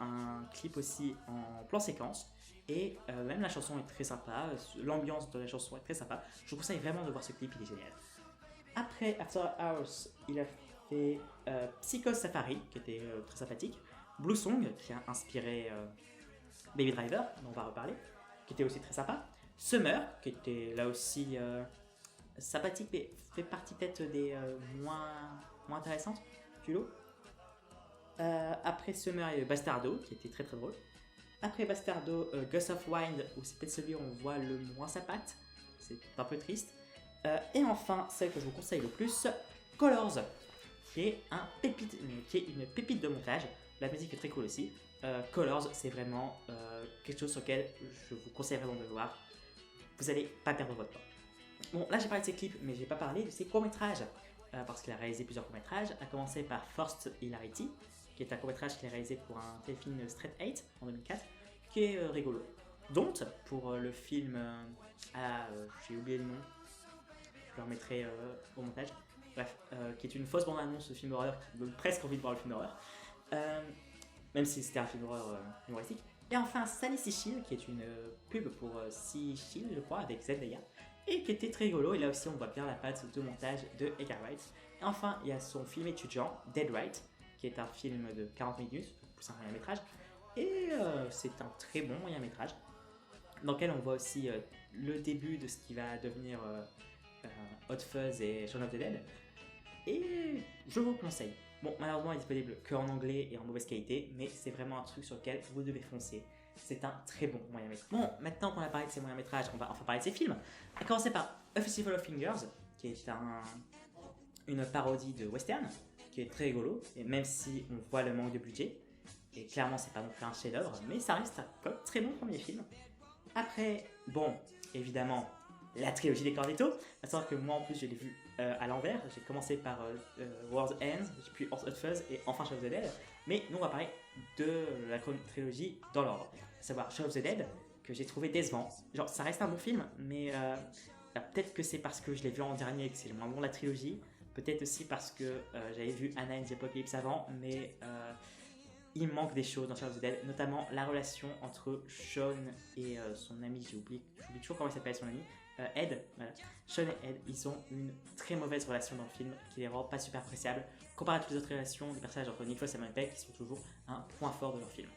un clip aussi en plan séquence. Et même la chanson est très sympa, l'ambiance de la chanson est très sympa. Je vous conseille vraiment de voir ce clip, il est génial. Après After Hours, il a fait Psycho Safari, qui était très sympathique. Blue Song, qui a inspiré Baby Driver, dont on va reparler, qui était aussi très sympa. Summer, qui était là aussi sympathique, mais fait partie peut-être des moins intéressantes du lot. Après Summer, il y a Bastardo, qui était très très drôle. Après Bastardo, Gust of Wind, où c'est peut-être celui où on voit le moins sa patte, c'est un peu triste. Et enfin, celle que je vous conseille le plus, Colors, qui est une pépite de montage. La musique est très cool aussi. Colors, c'est vraiment quelque chose sur lequel je vous conseille vraiment de le voir. Vous n'allez pas perdre votre temps. Bon, là j'ai parlé de ses clips, mais j'ai pas parlé de ses courts-métrages, parce qu'il a réalisé plusieurs courts-métrages, à commencer par Forced Hilarity, qui est un court-métrage qu'il a réalisé pour un téléfilm Straight 8 en 2004, qui est rigolo. Don't, pour le film j'ai oublié le nom, je le remettrai au montage, bref, qui est une fausse bande-annonce de film d'horreur qui donne presque envie de voir le film d'horreur, même si c'était un film d'horreur humoristique. Et enfin Sally Shield, qui est une pub pour Sea Shield, je crois, avec Zendaya, et qui était très rigolo, et là aussi on voit bien la patte de montage de Edgar Wright. Et enfin, il y a son film étudiant, Dead Right, qui est un film de 40 minutes, plus un moyen métrage, et c'est un très bon moyen métrage, dans lequel on voit aussi le début de ce qui va devenir Hot Fuzz et Shaun of the Dead, et je vous le conseille. Bon, malheureusement, il est disponible qu'en anglais et en mauvaise qualité, mais c'est vraiment un truc sur lequel vous devez foncer. C'est un très bon moyen métrage. Bon, maintenant qu'on a parlé de ses moyens métrages, on va enfin parler de ses films. À commencer par A Fistful of Fingers, qui est une parodie de western, qui est très rigolo, et même si on voit le manque de budget, et clairement c'est pas non plus un chef-d'œuvre, mais ça reste un très bon premier film. Après, bon, évidemment, la trilogie des Cornetto, à savoir que moi en plus je l'ai vu à l'envers, j'ai commencé par World's End, puis Hot Fuzz et enfin Shaun of the Dead, mais nous on va parler de la trilogie dans l'ordre, à savoir Shaun of the Dead, que j'ai trouvé décevant. Genre ça reste un bon film, mais peut-être que c'est parce que je l'ai vu en dernier et que c'est le moins bon de la trilogie, Peut-être aussi parce que j'avais vu Anna and the Apocalypse avant, mais il manque des choses dans Shaun of the Dead, notamment la relation entre Sean et son ami, j'oublie toujours comment il s'appelle son ami, Ed, voilà. Sean et Ed, ils ont une très mauvaise relation dans le film qui les rend pas super appréciables, comparé à toutes les autres relations des personnages entre Nick Frost et Simon Pegg qui sont toujours un point fort de leur film.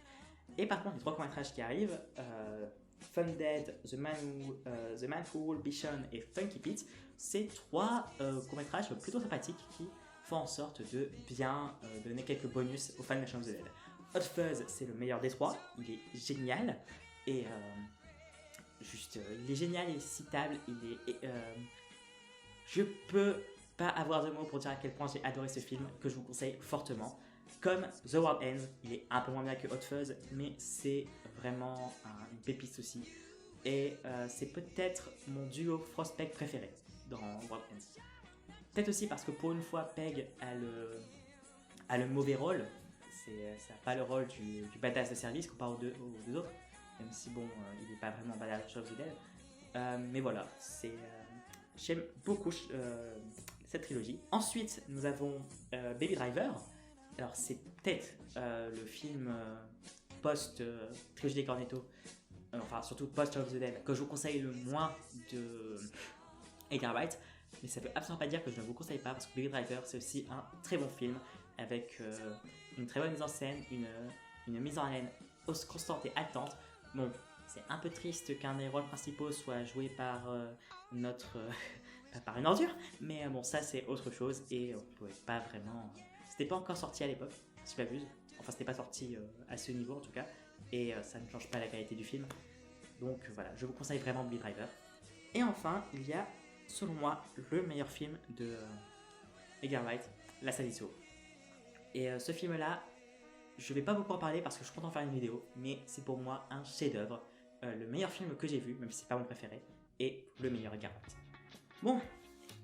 Et par contre, les 3 courts-métrages qui arrivent, Fun Dead, The Man Who Will Be Shown et Funky Pete, c'est 3 courts-métrages plutôt sympathiques qui font en sorte de bien donner quelques bonus aux fans de Shaun of the Dead. Hot Fuzz, c'est le meilleur des 3, il est génial et il est génial, il est citable, je peux pas avoir de mots pour dire à quel point j'ai adoré ce film, que je vous conseille fortement. Comme The World Ends, il est un peu moins bien que Hot Fuzz, mais c'est vraiment une pépite aussi. Et c'est peut-être mon duo Frost-Pegg préféré dans World Ends. Peut-être aussi parce que pour une fois, Pegg a le mauvais rôle. Ça n'a pas le rôle du badass de service comparé aux deux autres. Même si bon, il n'est pas vraiment badass de Shaun of the Dead. Mais voilà, j'aime beaucoup cette trilogie. Ensuite, nous avons Baby Driver. Alors c'est peut-être le film post-trilogie des Cornetto, enfin surtout post-Shaun of the Dead, que je vous conseille le moins de Edgar Wright. Mais ça veut absolument pas dire que je ne vous conseille pas, parce que Baby Driver c'est aussi un très bon film avec une très bonne mise en scène, une mise en haleine constante et haletante. Bon, c'est un peu triste qu'un des rôles principaux soit joué par par une ordure, mais bon, ça c'est autre chose et on pouvait pas vraiment. C'était pas encore sorti à l'époque, si je m'abuse. Enfin, c'était pas sorti à ce niveau en tout cas, et ça ne change pas la qualité du film. Donc voilà, je vous conseille vraiment Baby Driver. Et enfin, il y a, selon moi, le meilleur film de Edgar Wright, La Saliceau. Et ce film-là, je vais pas beaucoup en parler parce que je compte en faire une vidéo, mais c'est pour moi un chef-d'œuvre, le meilleur film que j'ai vu, même si c'est pas mon préféré, et le meilleur Edgar Wright. Bon,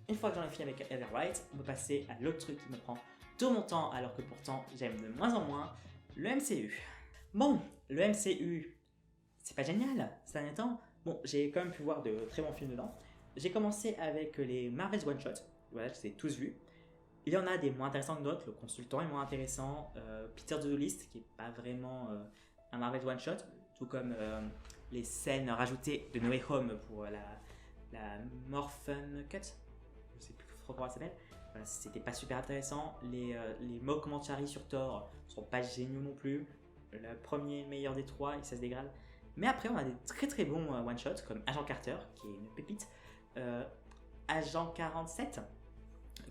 une fois que j'en ai fini avec Edgar Wright, on peut passer à l'autre truc qui me prend tout mon temps, alors que pourtant j'aime de moins en moins, le MCU. Bon, le MCU, c'est pas génial, ces derniers temps. Bon, j'ai quand même pu voir de très bons films dedans. J'ai commencé avec les Marvel's One Shot, voilà, je les ai tous vus. Il y en a des moins intéressants que d'autres, le consultant est moins intéressant, Peter the List, qui est pas vraiment un Marvel's One Shot, tout comme les scènes rajoutées de No Way Home pour la Morphin Cut, je sais plus trop comment ça s'appelle. Voilà, c'était pas super intéressant. Les mockumentaries sur Thor sont pas géniaux non plus. Le premier meilleur des 3 et ça se dégrade. Mais après, on a des très très bons one-shots comme Agent Carter, qui est une pépite. Agent 47,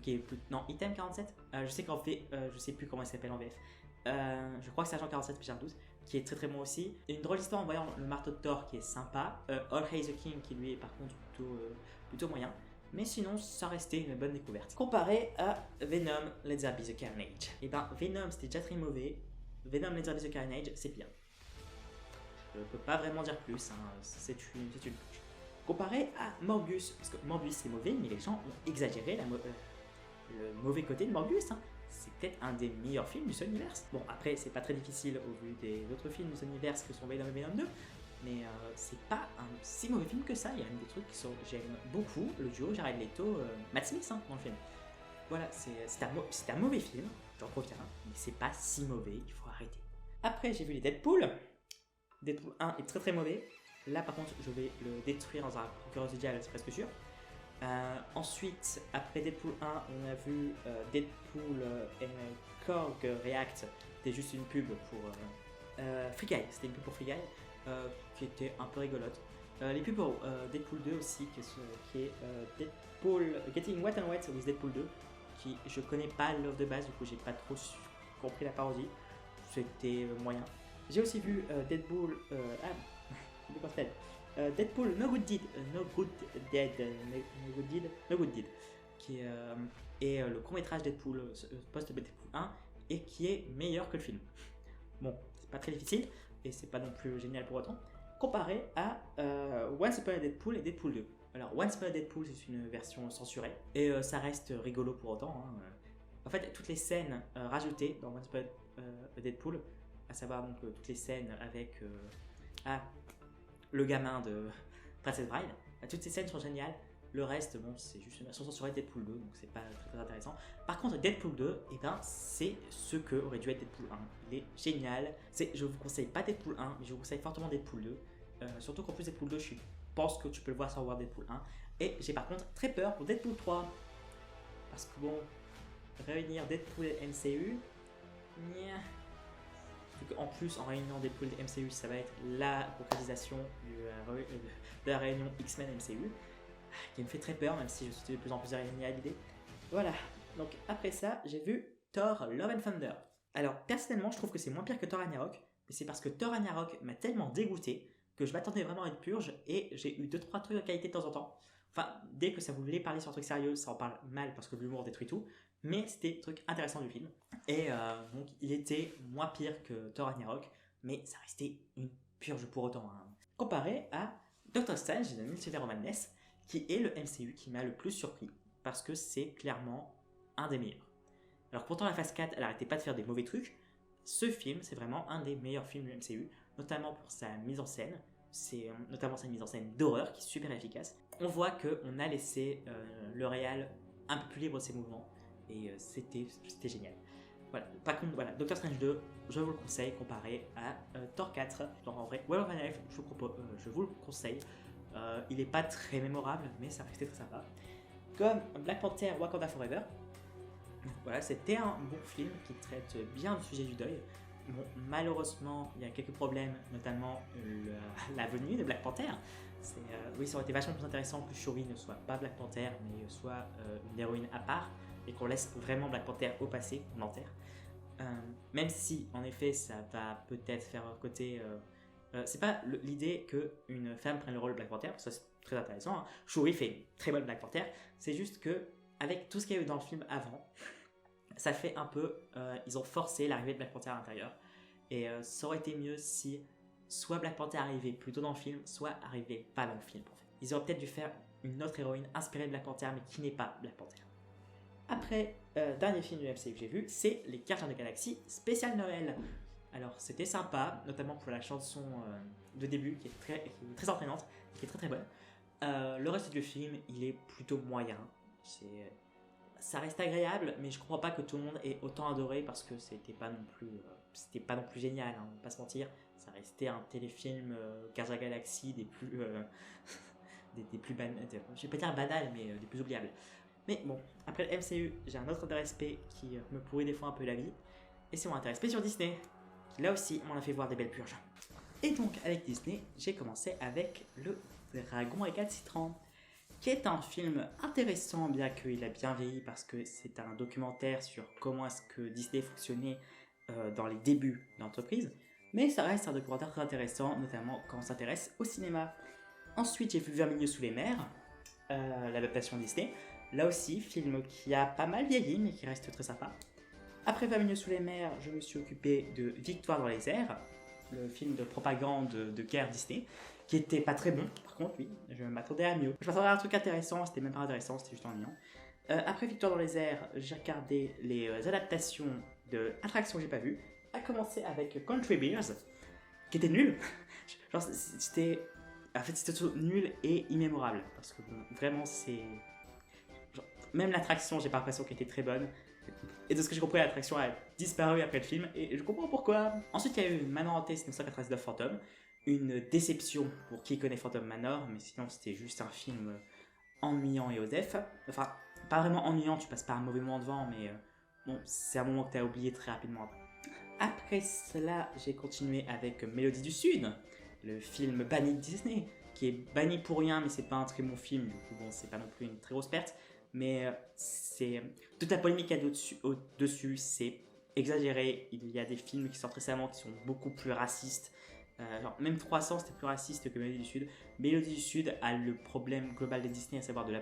qui est non, Item 47. Je sais qu'en fait, je sais plus comment il s'appelle en VF. Je crois que c'est Agent 47 puis 12, qui est très très bon aussi. Et une drôle d'histoire en voyant le marteau de Thor qui est sympa. All Hail the King qui lui est par contre plutôt moyen. Mais sinon, ça restait une bonne découverte. Comparé à Venom, Let There Be the Carnage. Et ben, Venom c'était déjà très mauvais. Venom, Let There Be the Carnage, c'est pire. Je peux pas vraiment dire plus, hein. C'est une purge. Comparé à Morbius, parce que Morbius c'est mauvais, mais les gens ont exagéré le mauvais côté de Morbius. Hein. C'est peut-être un des meilleurs films du Sonyverse. Bon, après, c'est pas très difficile au vu des autres films du Sonyverse que sont Venom et Venom 2. Mais c'est pas un si mauvais film que ça. Il y a même des trucs que j'aime beaucoup. Le duo Jared Leto, Matt Smith hein, dans le film. Voilà, c'est un mauvais film, j'en conviens, mais c'est pas si mauvais, il faut arrêter. Après, j'ai vu les Deadpool. Deadpool 1 est très très mauvais. Là, par contre, je vais le détruire dans un concurrence idéal, c'est presque sûr. Ensuite, après Deadpool 1, on a vu Deadpool et Korg React. C'était juste une pub pour Free Guy. C'était une pub pour Free Guy. Qui était un peu rigolote. Les pubs pour Deadpool 2 aussi, qui est Deadpool Getting Wet and Wet with Deadpool 2, qui je connais pas l'œuvre de base, du coup j'ai pas trop compris la parodie, c'était moyen. J'ai aussi vu Deadpool, Deadpool No Good Deed, qui est le court-métrage Deadpool post-Deadpool 1 et qui est meilleur que le film. Bon, c'est pas très difficile et c'est pas non plus génial pour autant, comparé à Once Upon a Deadpool et Deadpool 2. Alors, Once Upon a Deadpool, c'est une version censurée et ça reste rigolo pour autant. Hein. En fait, toutes les scènes rajoutées dans Once Upon a Deadpool, à savoir donc toutes les scènes avec le gamin de Princess Bride, toutes ces scènes sont géniales. Le reste, bon, c'est juste une version censurée de Deadpool 2, donc c'est pas très intéressant. Par contre, Deadpool 2, eh ben, c'est ce que aurait dû être Deadpool 1. Il est génial. Je vous conseille pas Deadpool 1, mais je vous conseille fortement Deadpool 2. Surtout qu'en plus Deadpool 2, je pense que tu peux le voir sans voir Deadpool 1. Et j'ai par contre très peur pour Deadpool 3. Parce que bon, réunir Deadpool et MCU, en plus, en réunion Deadpool et MCU, ça va être la concrétisation de la réunion X-Men MCU, qui me fait très peur, même si je suis de plus en plus résigné à l'idée. Voilà, donc après ça, j'ai vu Thor Love and Thunder. Alors, personnellement, je trouve que c'est moins pire que Thor Ragnarok, mais c'est parce que Thor Ragnarok m'a tellement dégoûté que je m'attendais vraiment à une purge et j'ai eu 2-3 trucs de qualité de temps en temps. Enfin, dès que ça voulait parler sur un truc sérieux, ça en parle mal parce que l'humour détruit tout, mais c'était des trucs intéressants du film. Et donc, il était moins pire que Thor Ragnarok, mais ça restait une purge pour autant. Hein. Comparé à Doctor Strange de Multiverse of Madness, qui est le MCU qui m'a le plus surpris, parce que c'est clairement un des meilleurs. Alors pourtant la phase 4, elle arrêtait pas de faire des mauvais trucs, ce film c'est vraiment un des meilleurs films du MCU, notamment pour sa mise en scène, c'est notamment sa mise en scène d'horreur qui est super efficace. On voit qu'on a laissé le réal un peu plus libre de ses mouvements, et c'était génial. Voilà. Par contre, voilà, Doctor Strange 2, je vous le conseille comparé à Thor 4. Donc en vrai, World of Life, je vous le conseille. Il n'est pas très mémorable, mais ça restait très sympa. Comme Black Panther Wakanda Forever. Voilà, c'était un bon film qui traite bien le sujet du deuil. Bon, malheureusement, il y a quelques problèmes, notamment la venue de Black Panther. Oui, ça aurait été vachement plus intéressant que Shuri ne soit pas Black Panther, mais soit une héroïne à part, et qu'on laisse vraiment Black Panther au passé, on l'enterre. Même si, en effet, ça va peut-être faire côté... c'est pas l'idée qu'une femme prenne le rôle de Black Panther, ça c'est très intéressant. Hein. Shuri fait une très bonne Black Panther, c'est juste que, avec tout ce qu'il y a eu dans le film avant, ça fait un peu... ils ont forcé l'arrivée de Black Panther à l'intérieur, et ça aurait été mieux si soit Black Panther arrivait plus tôt dans le film, soit arrivait pas dans le film. En fait. Ils auraient peut-être dû faire une autre héroïne inspirée de Black Panther, mais qui n'est pas Black Panther. Après, dernier film du MCU que j'ai vu, c'est Les Gardiens de la Galaxie spécial Noël. Alors c'était sympa, notamment pour la chanson de début qui est très entraînante, qui est très bonne. Le reste du film, il est plutôt moyen. Ça reste agréable, mais je comprends pas que tout le monde ait autant adoré parce que c'était pas non plus génial, hein, on va pas se mentir. Ça restait un téléfilm Gardiens de la Galaxie des plus des plus je vais pas dire banal, mais des plus oubliables. Mais bon, après le MCU, j'ai un autre intérêt SP qui me pourrit des fois un peu la vie. Et c'est mon intérêt SP sur Disney. Qui là aussi m'en a fait voir des belles purges. Et donc avec Disney, j'ai commencé avec Le Dragon récalcitrant. Qui est un film intéressant, bien qu'il a bien vieilli, parce que c'est un documentaire sur comment est-ce que Disney fonctionnait dans les débuts de l'entreprise. Mais ça reste un documentaire très intéressant, notamment quand on s'intéresse au cinéma. Ensuite, j'ai vu 20 milieux sous les mers, l'adaptation Disney. Là aussi, film qui a pas mal vieilli, mais qui reste très sympa. Après 20 milieux sous les mers, je me suis occupé de Victoire dans les airs, le film de propagande de guerre Disney, qui était pas très bon, par contre, oui, je m'attendais à mieux. Je m'attendais à un truc intéressant, c'était même pas intéressant, c'était juste ennuyant. Après Victoire dans les airs, j'ai regardé les adaptations de attractions que j'ai pas vues, à commencer avec Country Bears, qui était nul. Genre, c'était tout nul et immémorable, parce que bon, vraiment, c'est... Genre, même l'attraction, j'ai pas l'impression qu'elle était très bonne. Et de ce que j'ai compris, l'attraction a disparu après le film, et je comprends pourquoi. Ensuite, il y a eu Manor hanté 1999 Phantom, une déception pour qui connaît Phantom Manor, mais sinon c'était juste un film ennuyant et osef. Enfin, pas vraiment ennuyant, tu passes pas un mauvais moment devant, mais bon, c'est un moment que tu as oublié très rapidement après. Après cela, j'ai continué avec Mélodie du Sud, le film banni de Disney, qui est banni pour rien, mais c'est pas un très bon film, du coup, bon, c'est pas non plus une très grosse perte. Mais c'est toute la polémique qu'il y a au-dessus, c'est exagéré. Il y a des films qui sortent récemment qui sont beaucoup plus racistes. Genre, même 300 c'était plus raciste que Mélodie du Sud. Mélodie du Sud a le problème global de Disney, à savoir de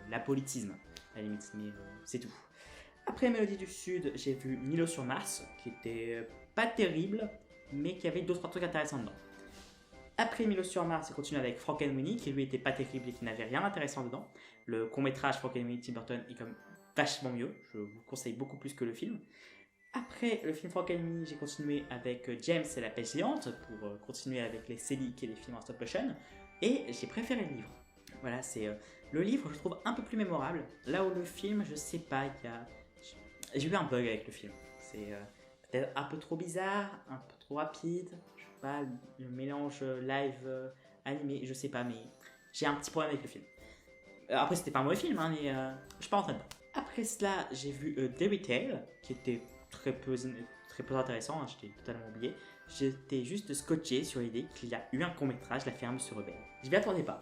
l'apolitisme, à la limite, mais c'est tout. Après Mélodie du Sud, j'ai vu Milo sur Mars, qui était pas terrible, mais qui avait d'autres trucs intéressants dedans. Après Milo sur Mars, j'ai continué avec Frankenweenie, qui lui était pas terrible et qui n'avait rien d'intéressant dedans. Le court-métrage Frankenweenie de Tim Burton est comme vachement mieux, je vous conseille beaucoup plus que le film. Après le film Frankenweenie, j'ai continué avec James et la pêche géante, pour continuer avec les Selig et les films en stop motion, et j'ai préféré le livre. Voilà, c'est le livre, je trouve un peu plus mémorable. Là où le film, je sais pas, j'ai eu un bug avec le film. C'est peut-être un peu trop bizarre, un peu trop rapide. Je sais pas, le mélange live animé, je sais pas, mais j'ai un petit problème avec le film. Après, c'était pas un mauvais film, hein, mais je suis pas rentré dedans. Après cela, j'ai vu Fairy Tail, qui était très peu intéressant, hein, j'étais totalement oublié. J'étais juste scotché sur l'idée qu'il y a eu un court-métrage, La Ferme se rebelle. Je m'y attendais pas.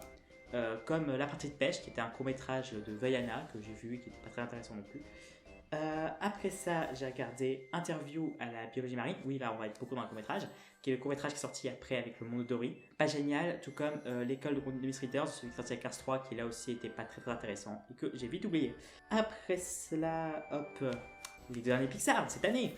Comme La partie de pêche, qui était un court-métrage de Vaiana, que j'ai vu, qui n'était pas très intéressant non plus. Après ça, j'ai regardé Interview à la biologie marine. Oui, là, on va être beaucoup dans le court-métrage, qui est le court-métrage qui est sorti après avec Le Monde de Dory. Pas génial, tout comme L'école de conduite Administrators, celui qui est sorti à Cars 3, qui là aussi était pas très intéressant et que j'ai vite oublié. Après cela, hop, les derniers Pixar cette année.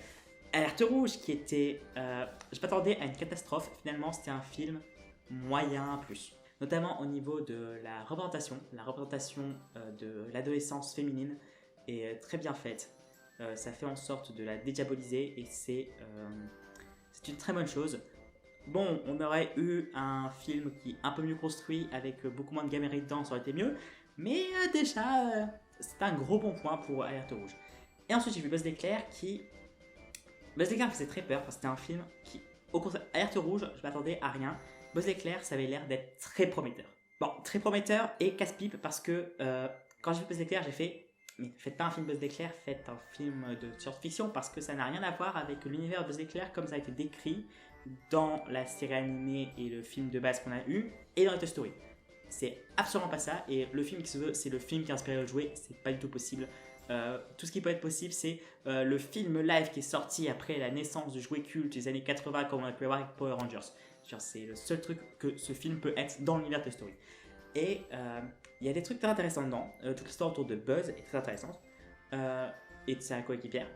Alerte rouge, qui était. Je m'attendais à une catastrophe. Finalement, c'était un film moyen plus. Notamment au niveau de la représentation. La représentation de l'adolescence féminine est très bien faite. Ça fait en sorte de la dédiaboliser et c'est une très bonne chose. Bon, on aurait eu un film qui est un peu mieux construit avec beaucoup moins de gameries dedans, ça aurait été mieux. Mais déjà, c'est un gros bon point pour Alerte rouge. Et ensuite, j'ai vu Buzz l'éclair qui. Buzz l'éclair me faisait très peur parce que c'était un film qui, au contraire, Alerte rouge, je m'attendais à rien. Buzz l'éclair, ça avait l'air d'être très prometteur. Bon, très prometteur et casse-pipe parce que quand j'ai vu Buzz l'éclair, j'ai fait mais faites pas un film Buzz l'éclair, faites un film de science-fiction parce que ça n'a rien à voir avec l'univers de Buzz l'éclair comme ça a été décrit dans la série animée et le film de base qu'on a eu et dans Toy Story. C'est absolument pas ça et le film qui se veut, c'est le film qui a inspiré le jouet, c'est pas du tout possible. Tout ce qui peut être possible, c'est le film live qui est sorti après la naissance du jouet culte des années 80 comme on a pu avoir avec Power Rangers. C'est le seul truc que ce film peut être dans l'univers Toy Story. Et il y a des trucs très intéressants dedans. Toute l'histoire autour de Buzz est très intéressante. Et de sa coéquipière.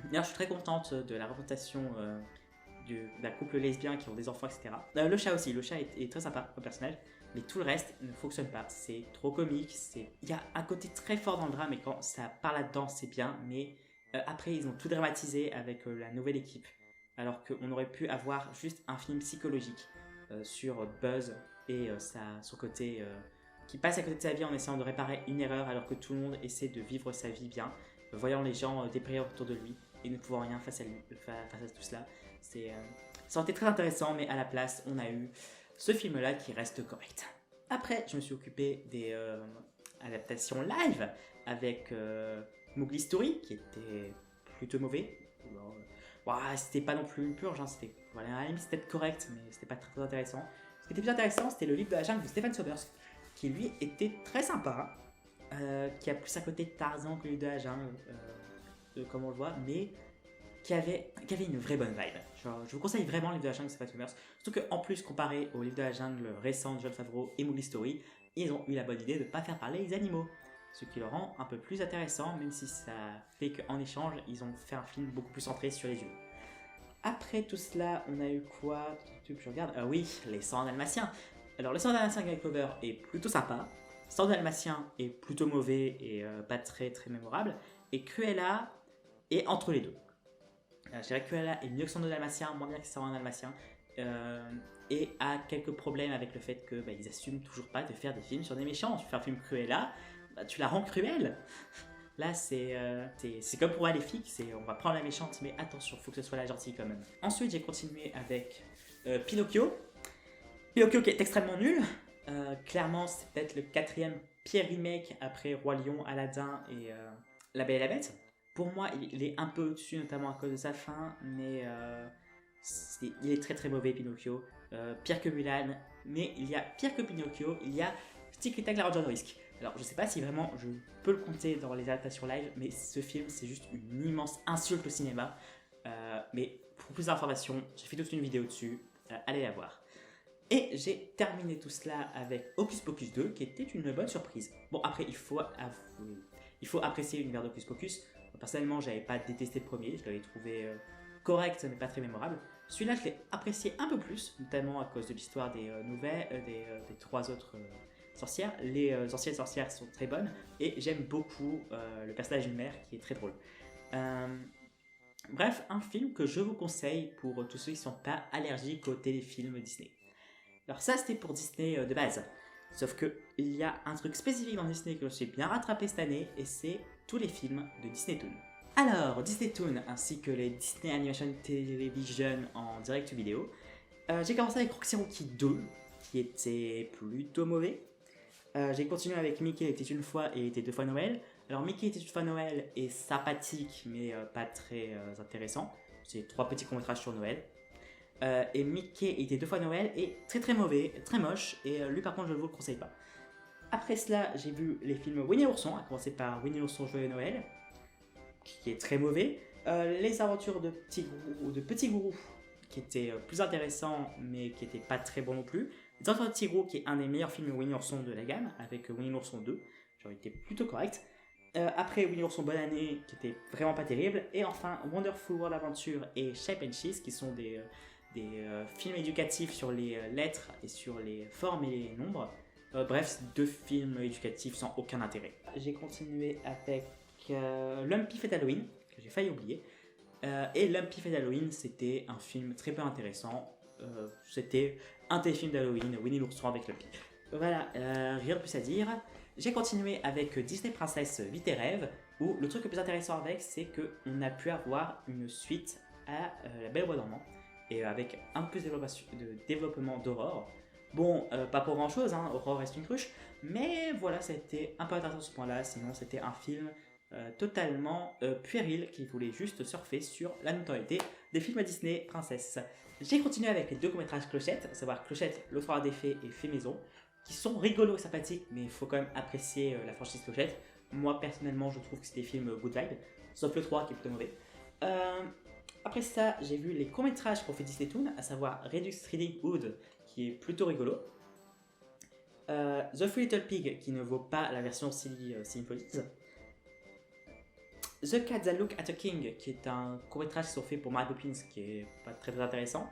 D'ailleurs, je suis très contente de la représentation d'un couple lesbien qui ont des enfants, etc. Le chat aussi, le chat est très sympa comme personnage. Mais tout le reste ne fonctionne pas. C'est trop comique. Il y a un côté très fort dans le drame et quand ça part là-dedans, c'est bien. Mais après, ils ont tout dramatisé avec la nouvelle équipe. Alors qu'on aurait pu avoir juste un film psychologique sur Buzz et son côté qui passe à côté de sa vie en essayant de réparer une erreur alors que tout le monde essaie de vivre sa vie bien, voyant les gens dépérir autour de lui et ne pouvant rien face à tout cela. Ça aurait été très intéressant, mais à la place, on a eu ce film-là qui reste correct. Après, je me suis occupé des adaptations live avec Mowgli Story, qui était plutôt mauvais. C'était pas non plus une purge, hein, c'était correct, mais c'était pas très intéressant. Ce qui était plus intéressant, c'était le livre de la jungle de Stephen Sommers, qui lui était très sympa, qui a plus un côté Tarzan que le livre de la jungle, comme on le voit, mais qui avait une vraie bonne vibe. Genre, je vous conseille vraiment le livre de la jungle de Stephen Sommers, surtout qu'en plus, comparé au livre de la jungle récent de Jon Favreau et Mowgli Story, ils ont eu la bonne idée de ne pas faire parler les animaux, ce qui le rend un peu plus intéressant, même si ça fait qu'en échange, ils ont fait un film beaucoup plus centré sur les humains. Après tout cela, on a eu quoi? Je regarde. Oui, les 100 dalmatiens. Alors, le 100 dalmatiens avec Clover est plutôt sympa. 100 dalmatiens est plutôt mauvais et pas très très mémorable. Et Cruella est entre les deux. Je dirais que Cruella est mieux que 102 dalmatiens, moins bien que 101 dalmatiens. Et a quelques problèmes avec le fait que ils assument toujours pas de faire des films sur des méchants. Tu fais un film Cruella, tu la rends cruelle. Là, c'est comme pour Maléfique, on va prendre la méchante, mais attention, faut que ce soit la gentille quand même. Ensuite, j'ai continué avec Pinocchio. Pinocchio qui est extrêmement nul. Clairement, c'est peut-être le 4e pire remake après Roi Lion, Aladdin et La Belle et la Bête. Pour moi, il est un peu au-dessus, notamment à cause de sa fin, mais il est très très mauvais, Pinocchio. Pire que Mulan, mais il y a pire que Pinocchio, il y a Tic et Tac, la Revanche de Risque. Alors, je sais pas si vraiment je peux le compter dans les adaptations live, mais ce film, c'est juste une immense insulte au cinéma. Mais pour plus d'informations, j'ai fait toute une vidéo dessus, allez la voir. Et j'ai terminé tout cela avec Hocus Pocus 2, qui était une bonne surprise. Bon, après, il faut apprécier l'univers d'Hocus Pocus. Personnellement, j'avais pas détesté le premier, je l'avais trouvé correct, mais pas très mémorable. Celui-là, je l'ai apprécié un peu plus, notamment à cause de l'histoire des des 3 autres sorcières. Les anciennes sorcières sont très bonnes et j'aime beaucoup le personnage d'une mère qui est très drôle. Bref, un film que je vous conseille pour tous ceux qui ne sont pas allergiques aux téléfilms Disney. Alors ça, c'était pour Disney de base. Sauf que il y a un truc spécifique dans Disney que je suis bien rattrapé cette année, et c'est tous les films de Disney Toon. Alors, Disney Toon ainsi que les Disney Animation Television en direct vidéo. J'ai commencé avec Roxy Rookie 2, qui était plutôt mauvais. J'ai continué avec Mickey était une fois et était deux fois Noël. Alors Mickey était une fois Noël est sympathique mais pas très intéressant. C'est 3 petits courts-métrages sur Noël. Et Mickey était deux fois Noël est très très mauvais, très moche et lui par contre je ne vous le conseille pas. Après cela j'ai vu les films Winnie l'ourson, à commencer par Winnie l'ourson Joyeux Noël, qui est très mauvais. Les aventures de Petit Gourou, qui était plus intéressant mais qui n'était pas très bon non plus. Les aventures de Petit Gourou, qui est un des meilleurs films Winnie l'ourson de la gamme, avec Winnie l'ourson 2, genre il était plutôt correct. Après Winnie l'ourson Bonne Année, qui était vraiment pas terrible. Et enfin Wonderful World Adventure et Shape and Cheese, qui sont des films éducatifs sur les lettres et sur les formes et les nombres. Bref, 2 films éducatifs sans aucun intérêt. J'ai continué avec Lumpy Fait Halloween, que j'ai failli oublier. Et Lumpy Fait Halloween, c'était un film très peu intéressant. C'était un téléfilm d'Halloween, Winnie l'ourson avec Lumpy. Voilà, rien de plus à dire. J'ai continué avec Disney Princess Vite et Rêve, où le truc le plus intéressant avec, c'est qu'on a pu avoir une suite à La Belle au Bois dormant, et avec un peu de développement d'Aurore. Bon, pas pour grand chose, hein, Aurore reste une cruche, mais voilà, c'était un peu intéressant ce point-là, sinon c'était un film totalement puéril qui voulait juste surfer sur la notoriété des films Disney Princesse. J'ai continué avec les 2 courts-métrages Clochette, à savoir Clochette, Le Soir des Fées et Fée Maison, qui sont rigolos et sympathiques, mais il faut quand même apprécier la franchise Clochette. Moi personnellement, je trouve que c'est des films good vibe, sauf le 3 qui est plutôt mauvais. Après ça, j'ai vu les courts-métrages qu'on fait Disney Toon, à savoir Redux Reading Hood, qui est plutôt rigolo. The Three Little Pig, qui ne vaut pas la version Silly Follies. The Cat That Look at a King, qui est un court-métrage qui sont faits pour Mary Poppins, qui est pas très très intéressant.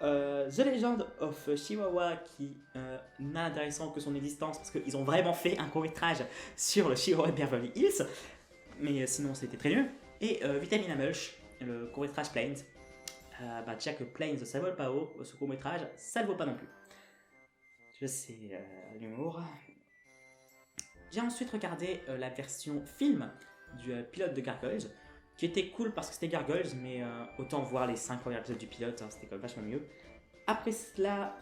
The Legend of Chihuahua, qui n'a intéressant que son existence parce qu'ils ont vraiment fait un court-métrage sur le Chihuahua de Beverly Hills, mais sinon c'était très nul. Et Vitamina Mulch, le court-métrage Planes. Déjà que Planes ça vole pas haut, ce court-métrage ça ne vaut pas non plus. Je sais, l'humour. J'ai ensuite regardé la version film du pilote de Gargoyles, qui était cool parce que c'était Gargoyles, mais autant voir les 5 premiers épisodes du pilote, hein, c'était quand même vachement mieux. Après cela,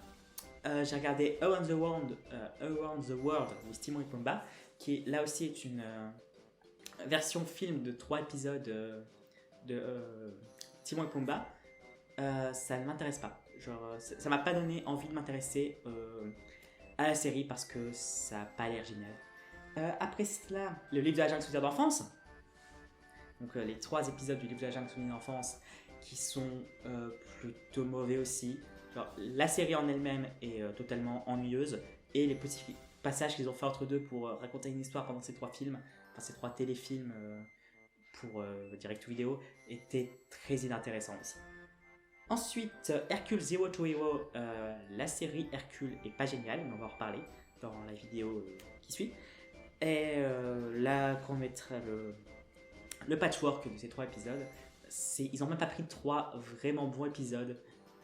j'ai regardé Around the World with Timon et Pumbaa, qui là aussi est une version film de 3 épisodes de Timon et Pumbaa. Ça ne m'intéresse pas. Genre, ça m'a pas donné envie de m'intéresser à la série parce que ça n'a pas l'air génial. Après cela, le livre de la jungle souvenir d'enfance. Donc les 3 épisodes du livre de la jungle souvenir d'enfance qui sont plutôt mauvais aussi. Genre, la série en elle-même est totalement ennuyeuse et les petits passages qu'ils ont fait entre deux pour raconter une histoire pendant ces 3 films, enfin ces 3 téléfilms pour direct vidéo étaient très inintéressants aussi. Ensuite, Hercule Zero to Hero, la série Hercule est pas géniale, mais on va en reparler dans la vidéo qui suit. Et là, quand on mettra le patchwork de ces 3 épisodes, ils ont même pas pris 3 vraiment bons épisodes.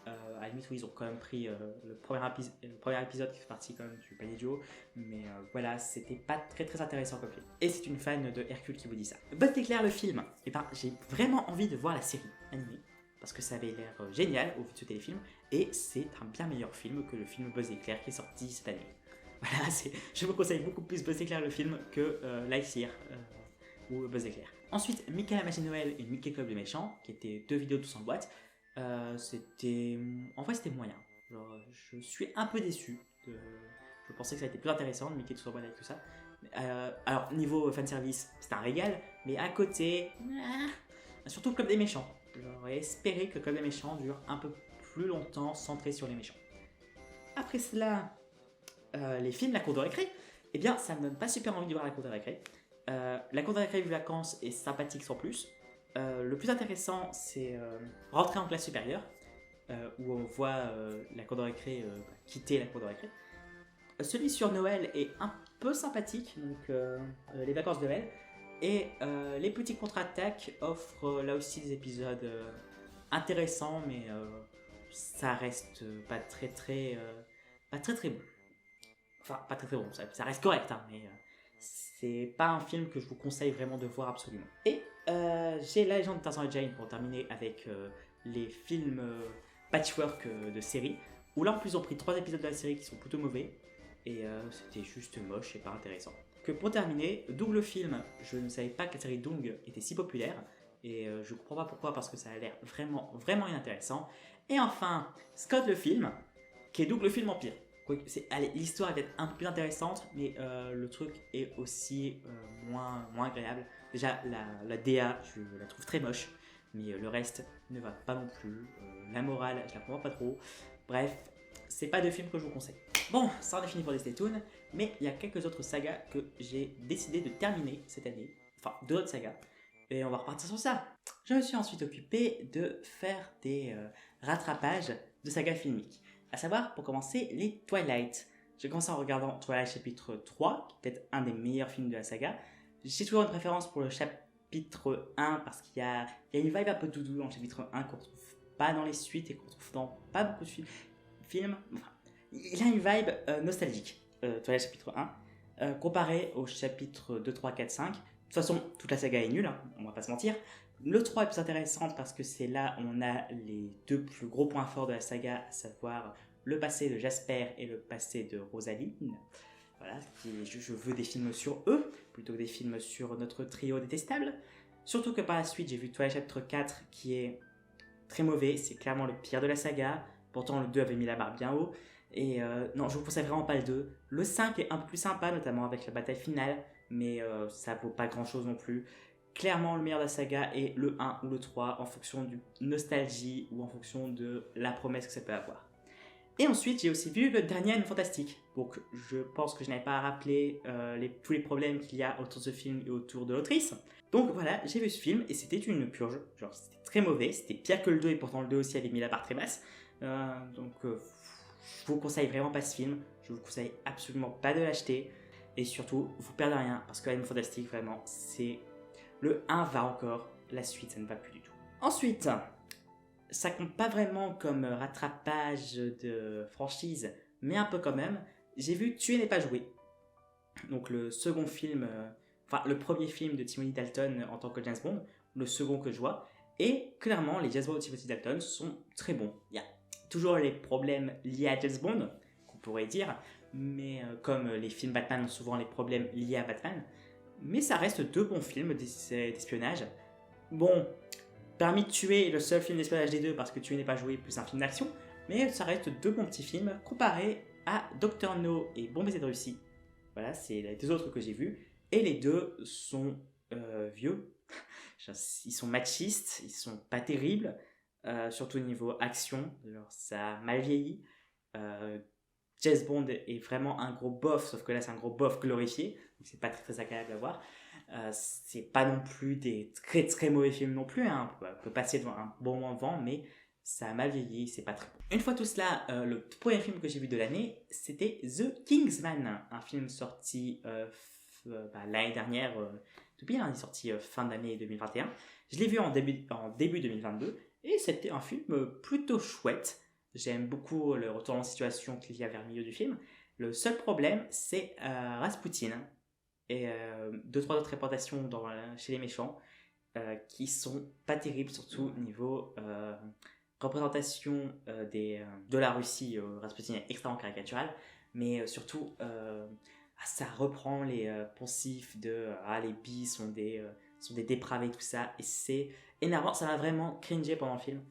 À la limite où ils ont quand même pris le premier épisode qui fait partie quand même du panier du haut, mais voilà, c'était pas très très intéressant comme film. Et c'est une fan de Hercule qui vous dit ça. Buzz l'éclair le film, et ben j'ai vraiment envie de voir la série animée parce que ça avait l'air génial au vu de ce téléfilm, et c'est un bien meilleur film que le film Buzz l'éclair qui est sorti cette année. Voilà, je vous conseille beaucoup plus Buzz l'éclair le film que Lightyear ou Buzz l'éclair. Ensuite, Mickey la machine Noël et Mickey Club des méchants, qui étaient 2 vidéos tous en boîte. En vrai c'était moyen. Genre, je suis un peu déçu. Je pensais que ça a été plus intéressant de Mickey tous en boîte avec tout ça. Alors niveau fanservice, c'est un régal, mais à côté, surtout Club des méchants. J'aurais espéré que Club des méchants dure un peu plus longtemps, centré sur les méchants. Après cela, les films La Cour de récré, eh bien ça me donne pas super envie de voir La Cour de récré. La Cour de récré du vacances est sympathique sans plus. Le plus intéressant, c'est Rentrer en classe supérieure, où on voit la cour de récré quitter la cour de récré. Celui sur Noël est un peu sympathique, donc les vacances de Noël. Et les petits contre-attaques offrent là aussi des épisodes intéressants, mais ça reste pas très bon. Enfin, pas très très bon, ça reste correct, hein, mais c'est pas un film que je vous conseille vraiment de voir absolument. Et j'ai La Légende de Tarzan et Jane pour terminer avec les films patchwork de séries, où là en plus ils ont pris 3 épisodes de la série qui sont plutôt mauvais, et c'était juste moche et pas intéressant. Que pour terminer, Double Film, je ne savais pas que la série Doom était si populaire, et je comprends pas pourquoi, parce que ça a l'air vraiment, vraiment inintéressant. Et enfin, Scott le film, qui est Double Film en pire. Allez, l'histoire est peut-être un peu plus intéressante, mais le truc est aussi moins agréable. Déjà, la DA, je la trouve très moche, mais le reste ne va pas non plus. La morale, je la comprends pas trop. Bref, c'est pas de film que je vous conseille. Bon, ça en est fini pour les Stay Tuned, mais il y a quelques autres sagas que j'ai décidé de terminer cette année. Enfin, 2 autres sagas. Et on va repartir sur ça. Je me suis ensuite occupé de faire des rattrapages de sagas filmiques. À savoir, pour commencer, les Twilight. J'ai commencé en regardant Twilight chapitre 3, qui est peut-être un des meilleurs films de la saga. J'ai toujours une préférence pour le chapitre 1, parce qu'il y a une vibe un peu doudou dans le chapitre 1 qu'on retrouve pas dans les suites et qu'on retrouve dans pas beaucoup de films. Enfin, il a une vibe nostalgique, Twilight chapitre 1, comparé au chapitre 2, 3, 4, 5. De toute façon, toute la saga est nulle, hein, on va pas se mentir. Le 3 est plus intéressant parce que c'est là où on a les 2 plus gros points forts de la saga, à savoir le passé de Jasper et le passé de Rosaline. Voilà, je veux des films sur eux, plutôt que des films sur notre trio détestable. Surtout que par la suite, j'ai vu Twilight chapitre 4 qui est très mauvais, c'est clairement le pire de la saga. Pourtant, le 2 avait mis la barre bien haut. Et non, je vous conseille vraiment pas le 2. Le 5 est un peu plus sympa, notamment avec la bataille finale, mais ça vaut pas grand chose non plus. Clairement, le meilleur de la saga est le 1 ou le 3 en fonction du nostalgie ou en fonction de la promesse que ça peut avoir. Et ensuite, j'ai aussi vu le dernier Animal Fantastique. Donc, je pense que je n'avais pas à rappeler tous les problèmes qu'il y a autour de ce film et autour de l'autrice. Donc voilà, j'ai vu ce film et c'était une purge. Genre, c'était très mauvais, c'était pire que le 2 et pourtant le 2 aussi avait mis la barre très basse. Je vous conseille vraiment pas ce film. Je vous conseille absolument pas de l'acheter. Et surtout, vous perdez rien parce que Animal Fantastique, vraiment, c'est... Le 1 va encore, la suite, ça ne va plus du tout. Ensuite, ça compte pas vraiment comme rattrapage de franchise, mais un peu quand même. J'ai vu Tuer n'est pas joué. Donc le second film, le premier film de Timothy Dalton en tant que James Bond, le second que je vois. Et clairement, les James Bond de Timothy Dalton sont très bons. Il y a toujours les problèmes liés à James Bond, qu'on pourrait dire, mais comme les films Batman ont souvent les problèmes liés à Batman. Mais ça reste 2 bons films d'espionnage. Bon, Permis de tuer est le seul film d'espionnage des 2 parce que Tuer n'est pas joué plus un film d'action, mais ça reste 2 bons petits films comparés à Dr No et Bon baiser de Russie. Voilà, c'est les 2 autres que j'ai vus. Et les 2 sont vieux. Ils sont machistes, ils sont pas terribles, surtout au niveau action. Genre, ça a mal vieilli. James Bond est vraiment un gros bof, sauf que là c'est un gros bof glorifié, donc c'est pas très, très agréable à voir. C'est pas non plus des très très mauvais films non plus, hein. On peut passer devant un bon moment devant, mais ça a mal vieilli, c'est pas très bon. Une fois tout cela, le premier film que j'ai vu de l'année, c'était The Kingsman, un film sorti l'année dernière, depuis il est sorti fin d'année 2021. Je l'ai vu en début 2022, et c'était un film plutôt chouette. J'aime beaucoup le retournement de situation qu'il y a vers le milieu du film. Le seul problème, c'est Rasputin et 2-3 autres réputations chez les méchants qui sont pas terribles, surtout niveau représentation de la Russie. Rasputin est extrêmement caricatural, mais surtout ça reprend les poncifs de les bis sont des dépravés, tout ça, et c'est énervant, ça m'a vraiment cringé pendant le film.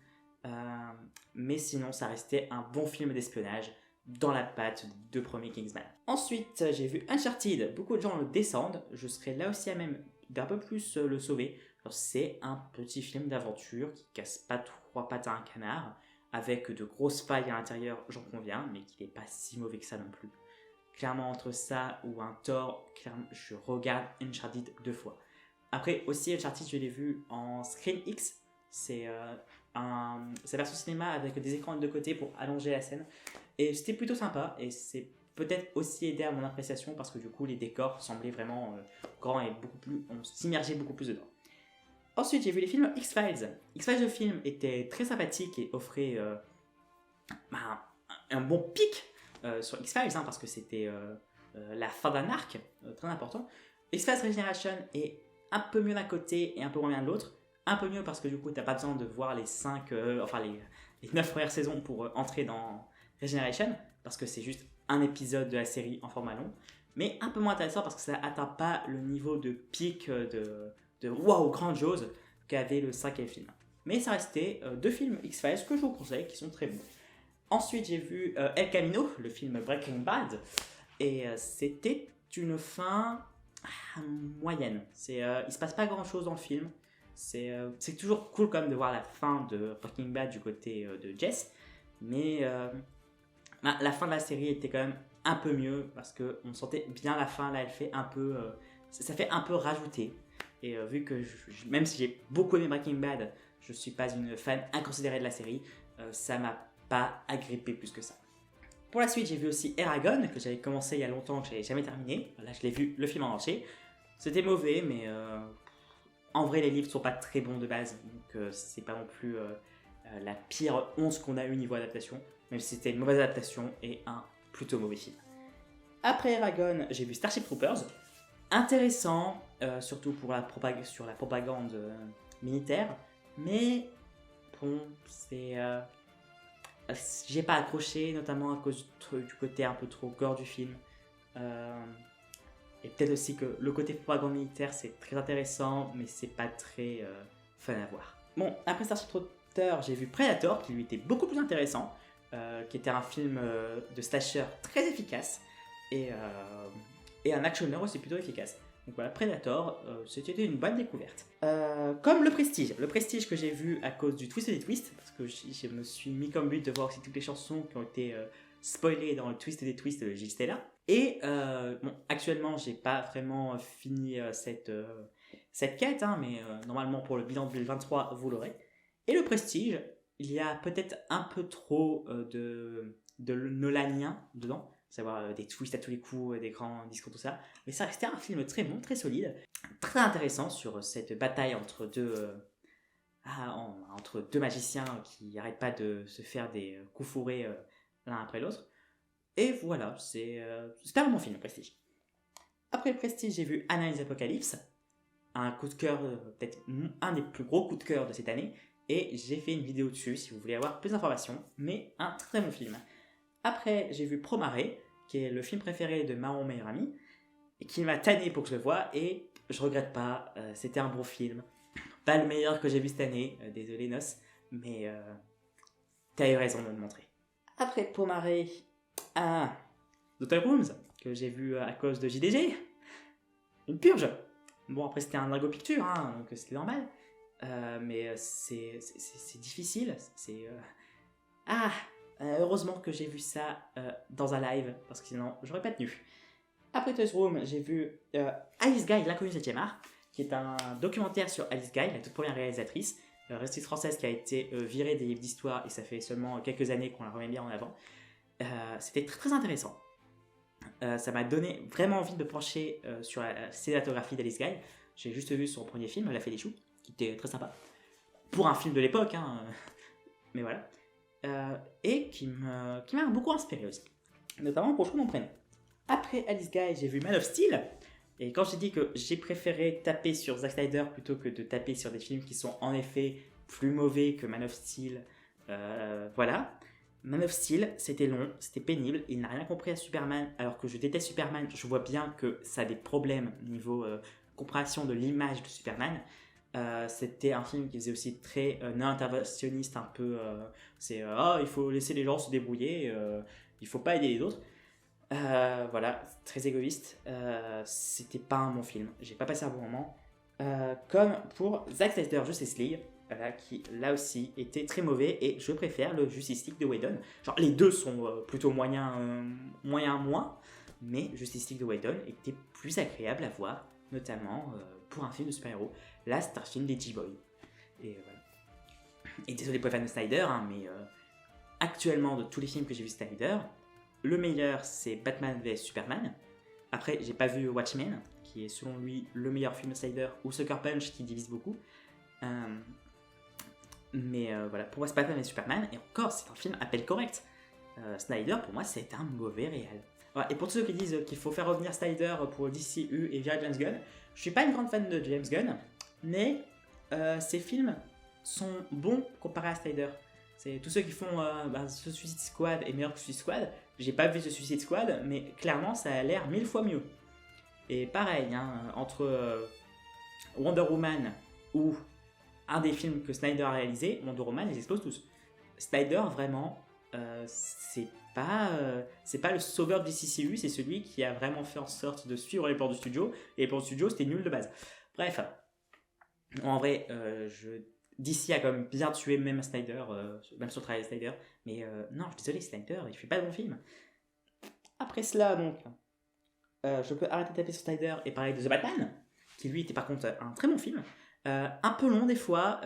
Mais sinon ça restait un bon film d'espionnage dans la patte des 2 premiers Kingsman. Ensuite j'ai vu Uncharted, beaucoup de gens le descendent, je serais là aussi à même d'un peu plus le sauver. Alors, c'est un petit film d'aventure qui casse pas 3 pattes à un canard, avec de grosses failles à l'intérieur, j'en conviens, mais qui n'est pas si mauvais que ça non plus. Clairement entre ça ou un Thor, je regarde Uncharted 2 fois. Après aussi Uncharted je l'ai vu en Screen X, c'est sa version cinéma avec des écrans de côté pour allonger la scène, et c'était plutôt sympa, et c'est peut-être aussi aidé à mon appréciation parce que du coup les décors semblaient vraiment grands et on s'immergeait beaucoup plus dedans. Ensuite j'ai vu les films X-Files. X-Files, le film était très sympathique et offrait un bon pic sur X-Files, hein, parce que c'était la fin d'un arc très important. X-Files Regeneration est un peu mieux d'un côté et un peu moins bien de l'autre. Un peu mieux parce que du coup, t'as pas besoin de voir les 9 premières saisons pour entrer dans Regeneration, parce que c'est juste un épisode de la série en format long. Mais un peu moins intéressant parce que ça atteint pas le niveau de pic de waouh, grandiose qu'avait le 5e film. Mais ça restait 2 films X-Files que je vous conseille, qui sont très bons. Ensuite, j'ai vu El Camino, le film Breaking Bad, et c'était une fin moyenne. Il se passe pas grand chose dans le film. C'est toujours cool quand même de voir la fin de Breaking Bad du côté de Jess, mais la fin de la série était quand même un peu mieux parce qu'on sentait bien la fin. Là, elle fait un peu, ça fait un peu rajouter. Et vu que même si j'ai beaucoup aimé Breaking Bad, je suis pas une fan inconsidérée de la série, ça m'a pas agrippé plus que ça. Pour la suite, j'ai vu aussi Eragon, que j'avais commencé il y a longtemps, que j'avais jamais terminé. Là, je l'ai vu le film en entier. C'était mauvais, mais en vrai, les livres sont pas très bons de base, donc c'est pas non plus la pire honte qu'on a eu niveau adaptation, même si c'était une mauvaise adaptation et un plutôt mauvais film. Après Eragon, j'ai vu Starship Troopers. Intéressant, surtout sur la propagande militaire, mais bon, j'ai pas accroché, notamment à cause du côté un peu trop gore du film. Et peut-être aussi que le côté propagande militaire, c'est très intéressant, mais c'est pas très fun à voir. Bon, après Starship Troopers, j'ai vu Predator, qui lui était beaucoup plus intéressant, qui était un film de slasher très efficace, et un actionner aussi plutôt efficace. Donc voilà, Predator, c'était une bonne découverte. Comme Le Prestige que j'ai vu à cause du Twist et des Twists, parce que je me suis mis comme but de voir aussi toutes les chansons qui ont été spoilées dans le Twist et des Twists de Gilles Stella. Et bon, actuellement, j'ai pas vraiment fini cette quête, hein, mais normalement pour le bilan 2023, vous l'aurez. Et Le Prestige, il y a peut-être un peu trop de Nolanien dedans, savoir des twists à tous les coups, des grands discours, tout ça. Mais ça restait un film très bon, très solide, très intéressant sur cette bataille entre deux magiciens qui n'arrêtent pas de se faire des coups fourrés l'un après l'autre. Et voilà, c'était un bon film, Le Prestige. Après Le Prestige, j'ai vu Analyse Apocalypse, un coup de cœur, peut-être un des plus gros coups de cœur de cette année, et j'ai fait une vidéo dessus si vous voulez avoir plus d'informations, mais un très bon film. Après, j'ai vu Promare, qui est le film préféré de Maron meilleur ami, et qui m'a tanné pour que je le voie, et je regrette pas, c'était un bon film. Pas le meilleur que j'ai vu cette année, désolé Nos, mais t'as eu raison de me le montrer. Après Promare, Hotel Rooms, que j'ai vu à cause de JDG, une purge. Bon, après c'était un Drago Picture, hein, donc c'était normal, mais c'est difficile, heureusement que j'ai vu ça dans un live, parce que sinon j'aurais pas tenu. Après Toys Room, j'ai vu Alice Guy, l'inconnu 7e art, qui est un documentaire sur Alice Guy, la toute première réalisatrice française qui a été virée des livres d'histoire, et ça fait seulement quelques années qu'on la remet bien en avant. C'était très très intéressant. Ça m'a donné vraiment envie de me pencher sur la cinématographie d'Alice Guy. J'ai juste vu son premier film, La Fée des Choux, qui était très sympa. Pour un film de l'époque, hein, mais voilà. Et qui m'a beaucoup inspiré aussi. Notamment pour le choix de mon prénom. Après Alice Guy, j'ai vu Man of Steel. Et quand j'ai dit que j'ai préféré taper sur Zack Snyder plutôt que de taper sur des films qui sont en effet plus mauvais que Man of Steel, voilà. Man of Steel, c'était long, c'était pénible, il n'a rien compris à Superman, alors que je déteste Superman, je vois bien que ça a des problèmes niveau compréhension de l'image de Superman. C'était un film qui faisait aussi très non-interventionniste, un peu, il faut laisser les gens se débrouiller, il faut pas aider les autres. Voilà, très égoïste, c'était pas un bon film, j'ai pas passé un bon moment. Comme pour Zack Snyder Justice League, qui là aussi était très mauvais, et je préfère le Justice League de Whedon. Genre les deux sont plutôt moyen moins, mais Justice League de Whedon était plus agréable à voir, notamment pour un film de super-héros. Là c'est un film des G-Boys. Et voilà. Et désolé pour les fans de Snyder, hein, mais actuellement de tous les films que j'ai vu Snyder, le meilleur c'est Batman vs Superman. Après j'ai pas vu Watchmen, qui est selon lui le meilleur film de Snyder, ou Sucker Punch qui divise beaucoup. Mais voilà, pour moi c'est Batman et Superman, et encore c'est un film à peine correct. Snyder, pour moi, c'est un mauvais réal. Voilà. Et pour ceux qui disent qu'il faut faire revenir Snyder pour DCU et virer James Gunn, je suis pas une grande fan de James Gunn, mais ses films sont bons comparés à Snyder. C'est tous ceux qui font The Suicide Squad est meilleur que Suicide Squad. J'ai pas vu The Suicide Squad, mais clairement ça a l'air 1000 fois mieux. Et pareil, hein, entre Wonder Woman ou un des films que Snyder a réalisé, Wonder Woman, ils explosent tous. Snyder, vraiment, c'est pas le sauveur du DCU, c'est celui qui a vraiment fait en sorte de suivre les plans du studio. Et les plans du studio, c'était nul de base. Bref, en vrai, DC a quand même bien tué même Snyder, même sur le travail de Snyder. Mais non, je suis désolé, Snyder, il fait pas de bons films. Après cela, donc, je peux arrêter de taper sur Snyder et parler de The Batman, qui lui était par contre un très bon film. Un peu long des fois,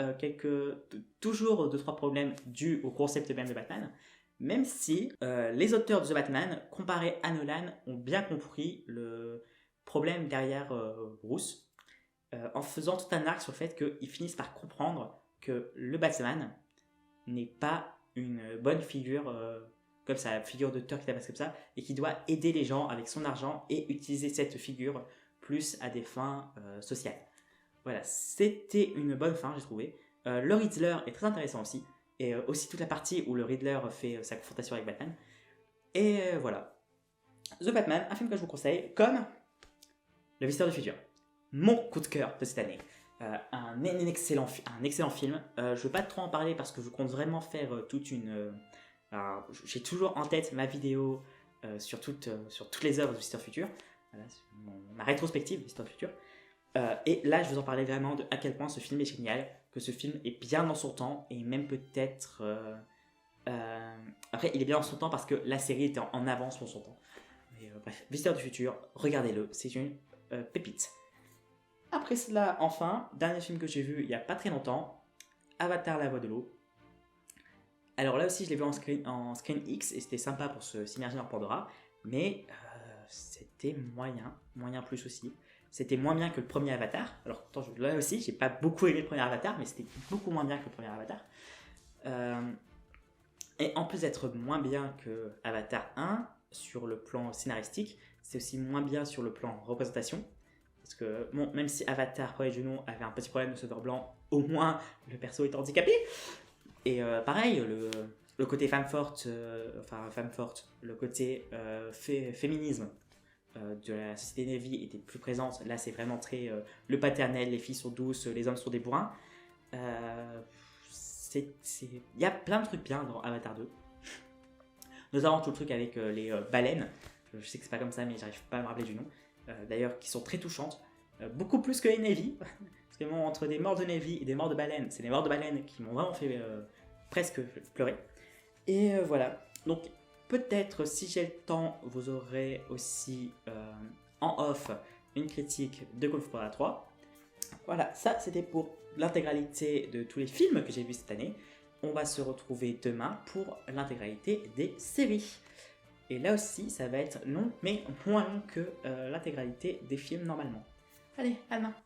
toujours 2-3 problèmes dus au concept même de Batman, même si les auteurs de The Batman, comparés à Nolan, ont bien compris le problème derrière Bruce, en faisant tout un arc sur le fait qu'ils finissent par comprendre que le Batman n'est pas une bonne figure, comme ça, figure d'auteur qui tabasse comme ça, et qui doit aider les gens avec son argent et utiliser cette figure plus à des fins sociales. Voilà, c'était une bonne fin, j'ai trouvé. Le Riddler est très intéressant aussi. Et aussi toute la partie où le Riddler fait sa confrontation avec Batman. Et voilà. The Batman, un film que je vous conseille, comme Le Visiteur du Futur. Mon coup de cœur de cette année. Un excellent film. Je ne veux pas trop en parler parce que je compte vraiment faire toute une... j'ai toujours en tête ma vidéo sur toutes les œuvres du Visiteur du Futur. Voilà, ma rétrospective du Visiteur du Futur. Et là, je vous en parlais vraiment de à quel point ce film est génial, que ce film est bien dans son temps, et même peut-être... Après, il est bien dans son temps parce que la série était en avance pour son temps. Mais bref, Visiteur du Futur, regardez-le, c'est une pépite. Après cela, enfin, dernier film que j'ai vu il n'y a pas très longtemps, Avatar, la voix de l'eau. Alors là aussi, je l'ai vu en Screen X, et c'était sympa pour se s'immerger dans Pandora, mais c'était moyen plus aussi. C'était moins bien que le premier Avatar. Alors, là aussi, j'ai pas beaucoup aimé le premier Avatar, mais c'était beaucoup moins bien que le premier Avatar. Et en plus d'être moins bien que Avatar 1, sur le plan scénaristique, c'est aussi moins bien sur le plan représentation. Parce que, bon, même si Avatar, Premier du nom, avait un petit problème de sauveur blanc, au moins le perso est handicapé. Et pareil, le côté femme forte, le côté féminisme de la société Navy était plus présente. Là, c'est vraiment très le paternel, les filles sont douces, les hommes sont des bourrins. Il y a plein de trucs bien dans Avatar 2. Notamment tout le truc avec les baleines. Je sais que c'est pas comme ça, mais j'arrive pas à me rappeler du nom. D'ailleurs, qui sont très touchantes. Beaucoup plus que les Navy. Parce que bon, entre des morts de Navy et des morts de baleines, c'est les morts de baleines qui m'ont vraiment fait presque pleurer. Et voilà. Donc, peut-être, si j'ai le temps, vous aurez aussi en off une critique de Kung Fu Panda 3. Voilà, ça c'était pour l'intégralité de tous les films que j'ai vus cette année. On va se retrouver demain pour l'intégralité des séries. Et là aussi, ça va être long, mais moins long que l'intégralité des films normalement. Allez, à demain!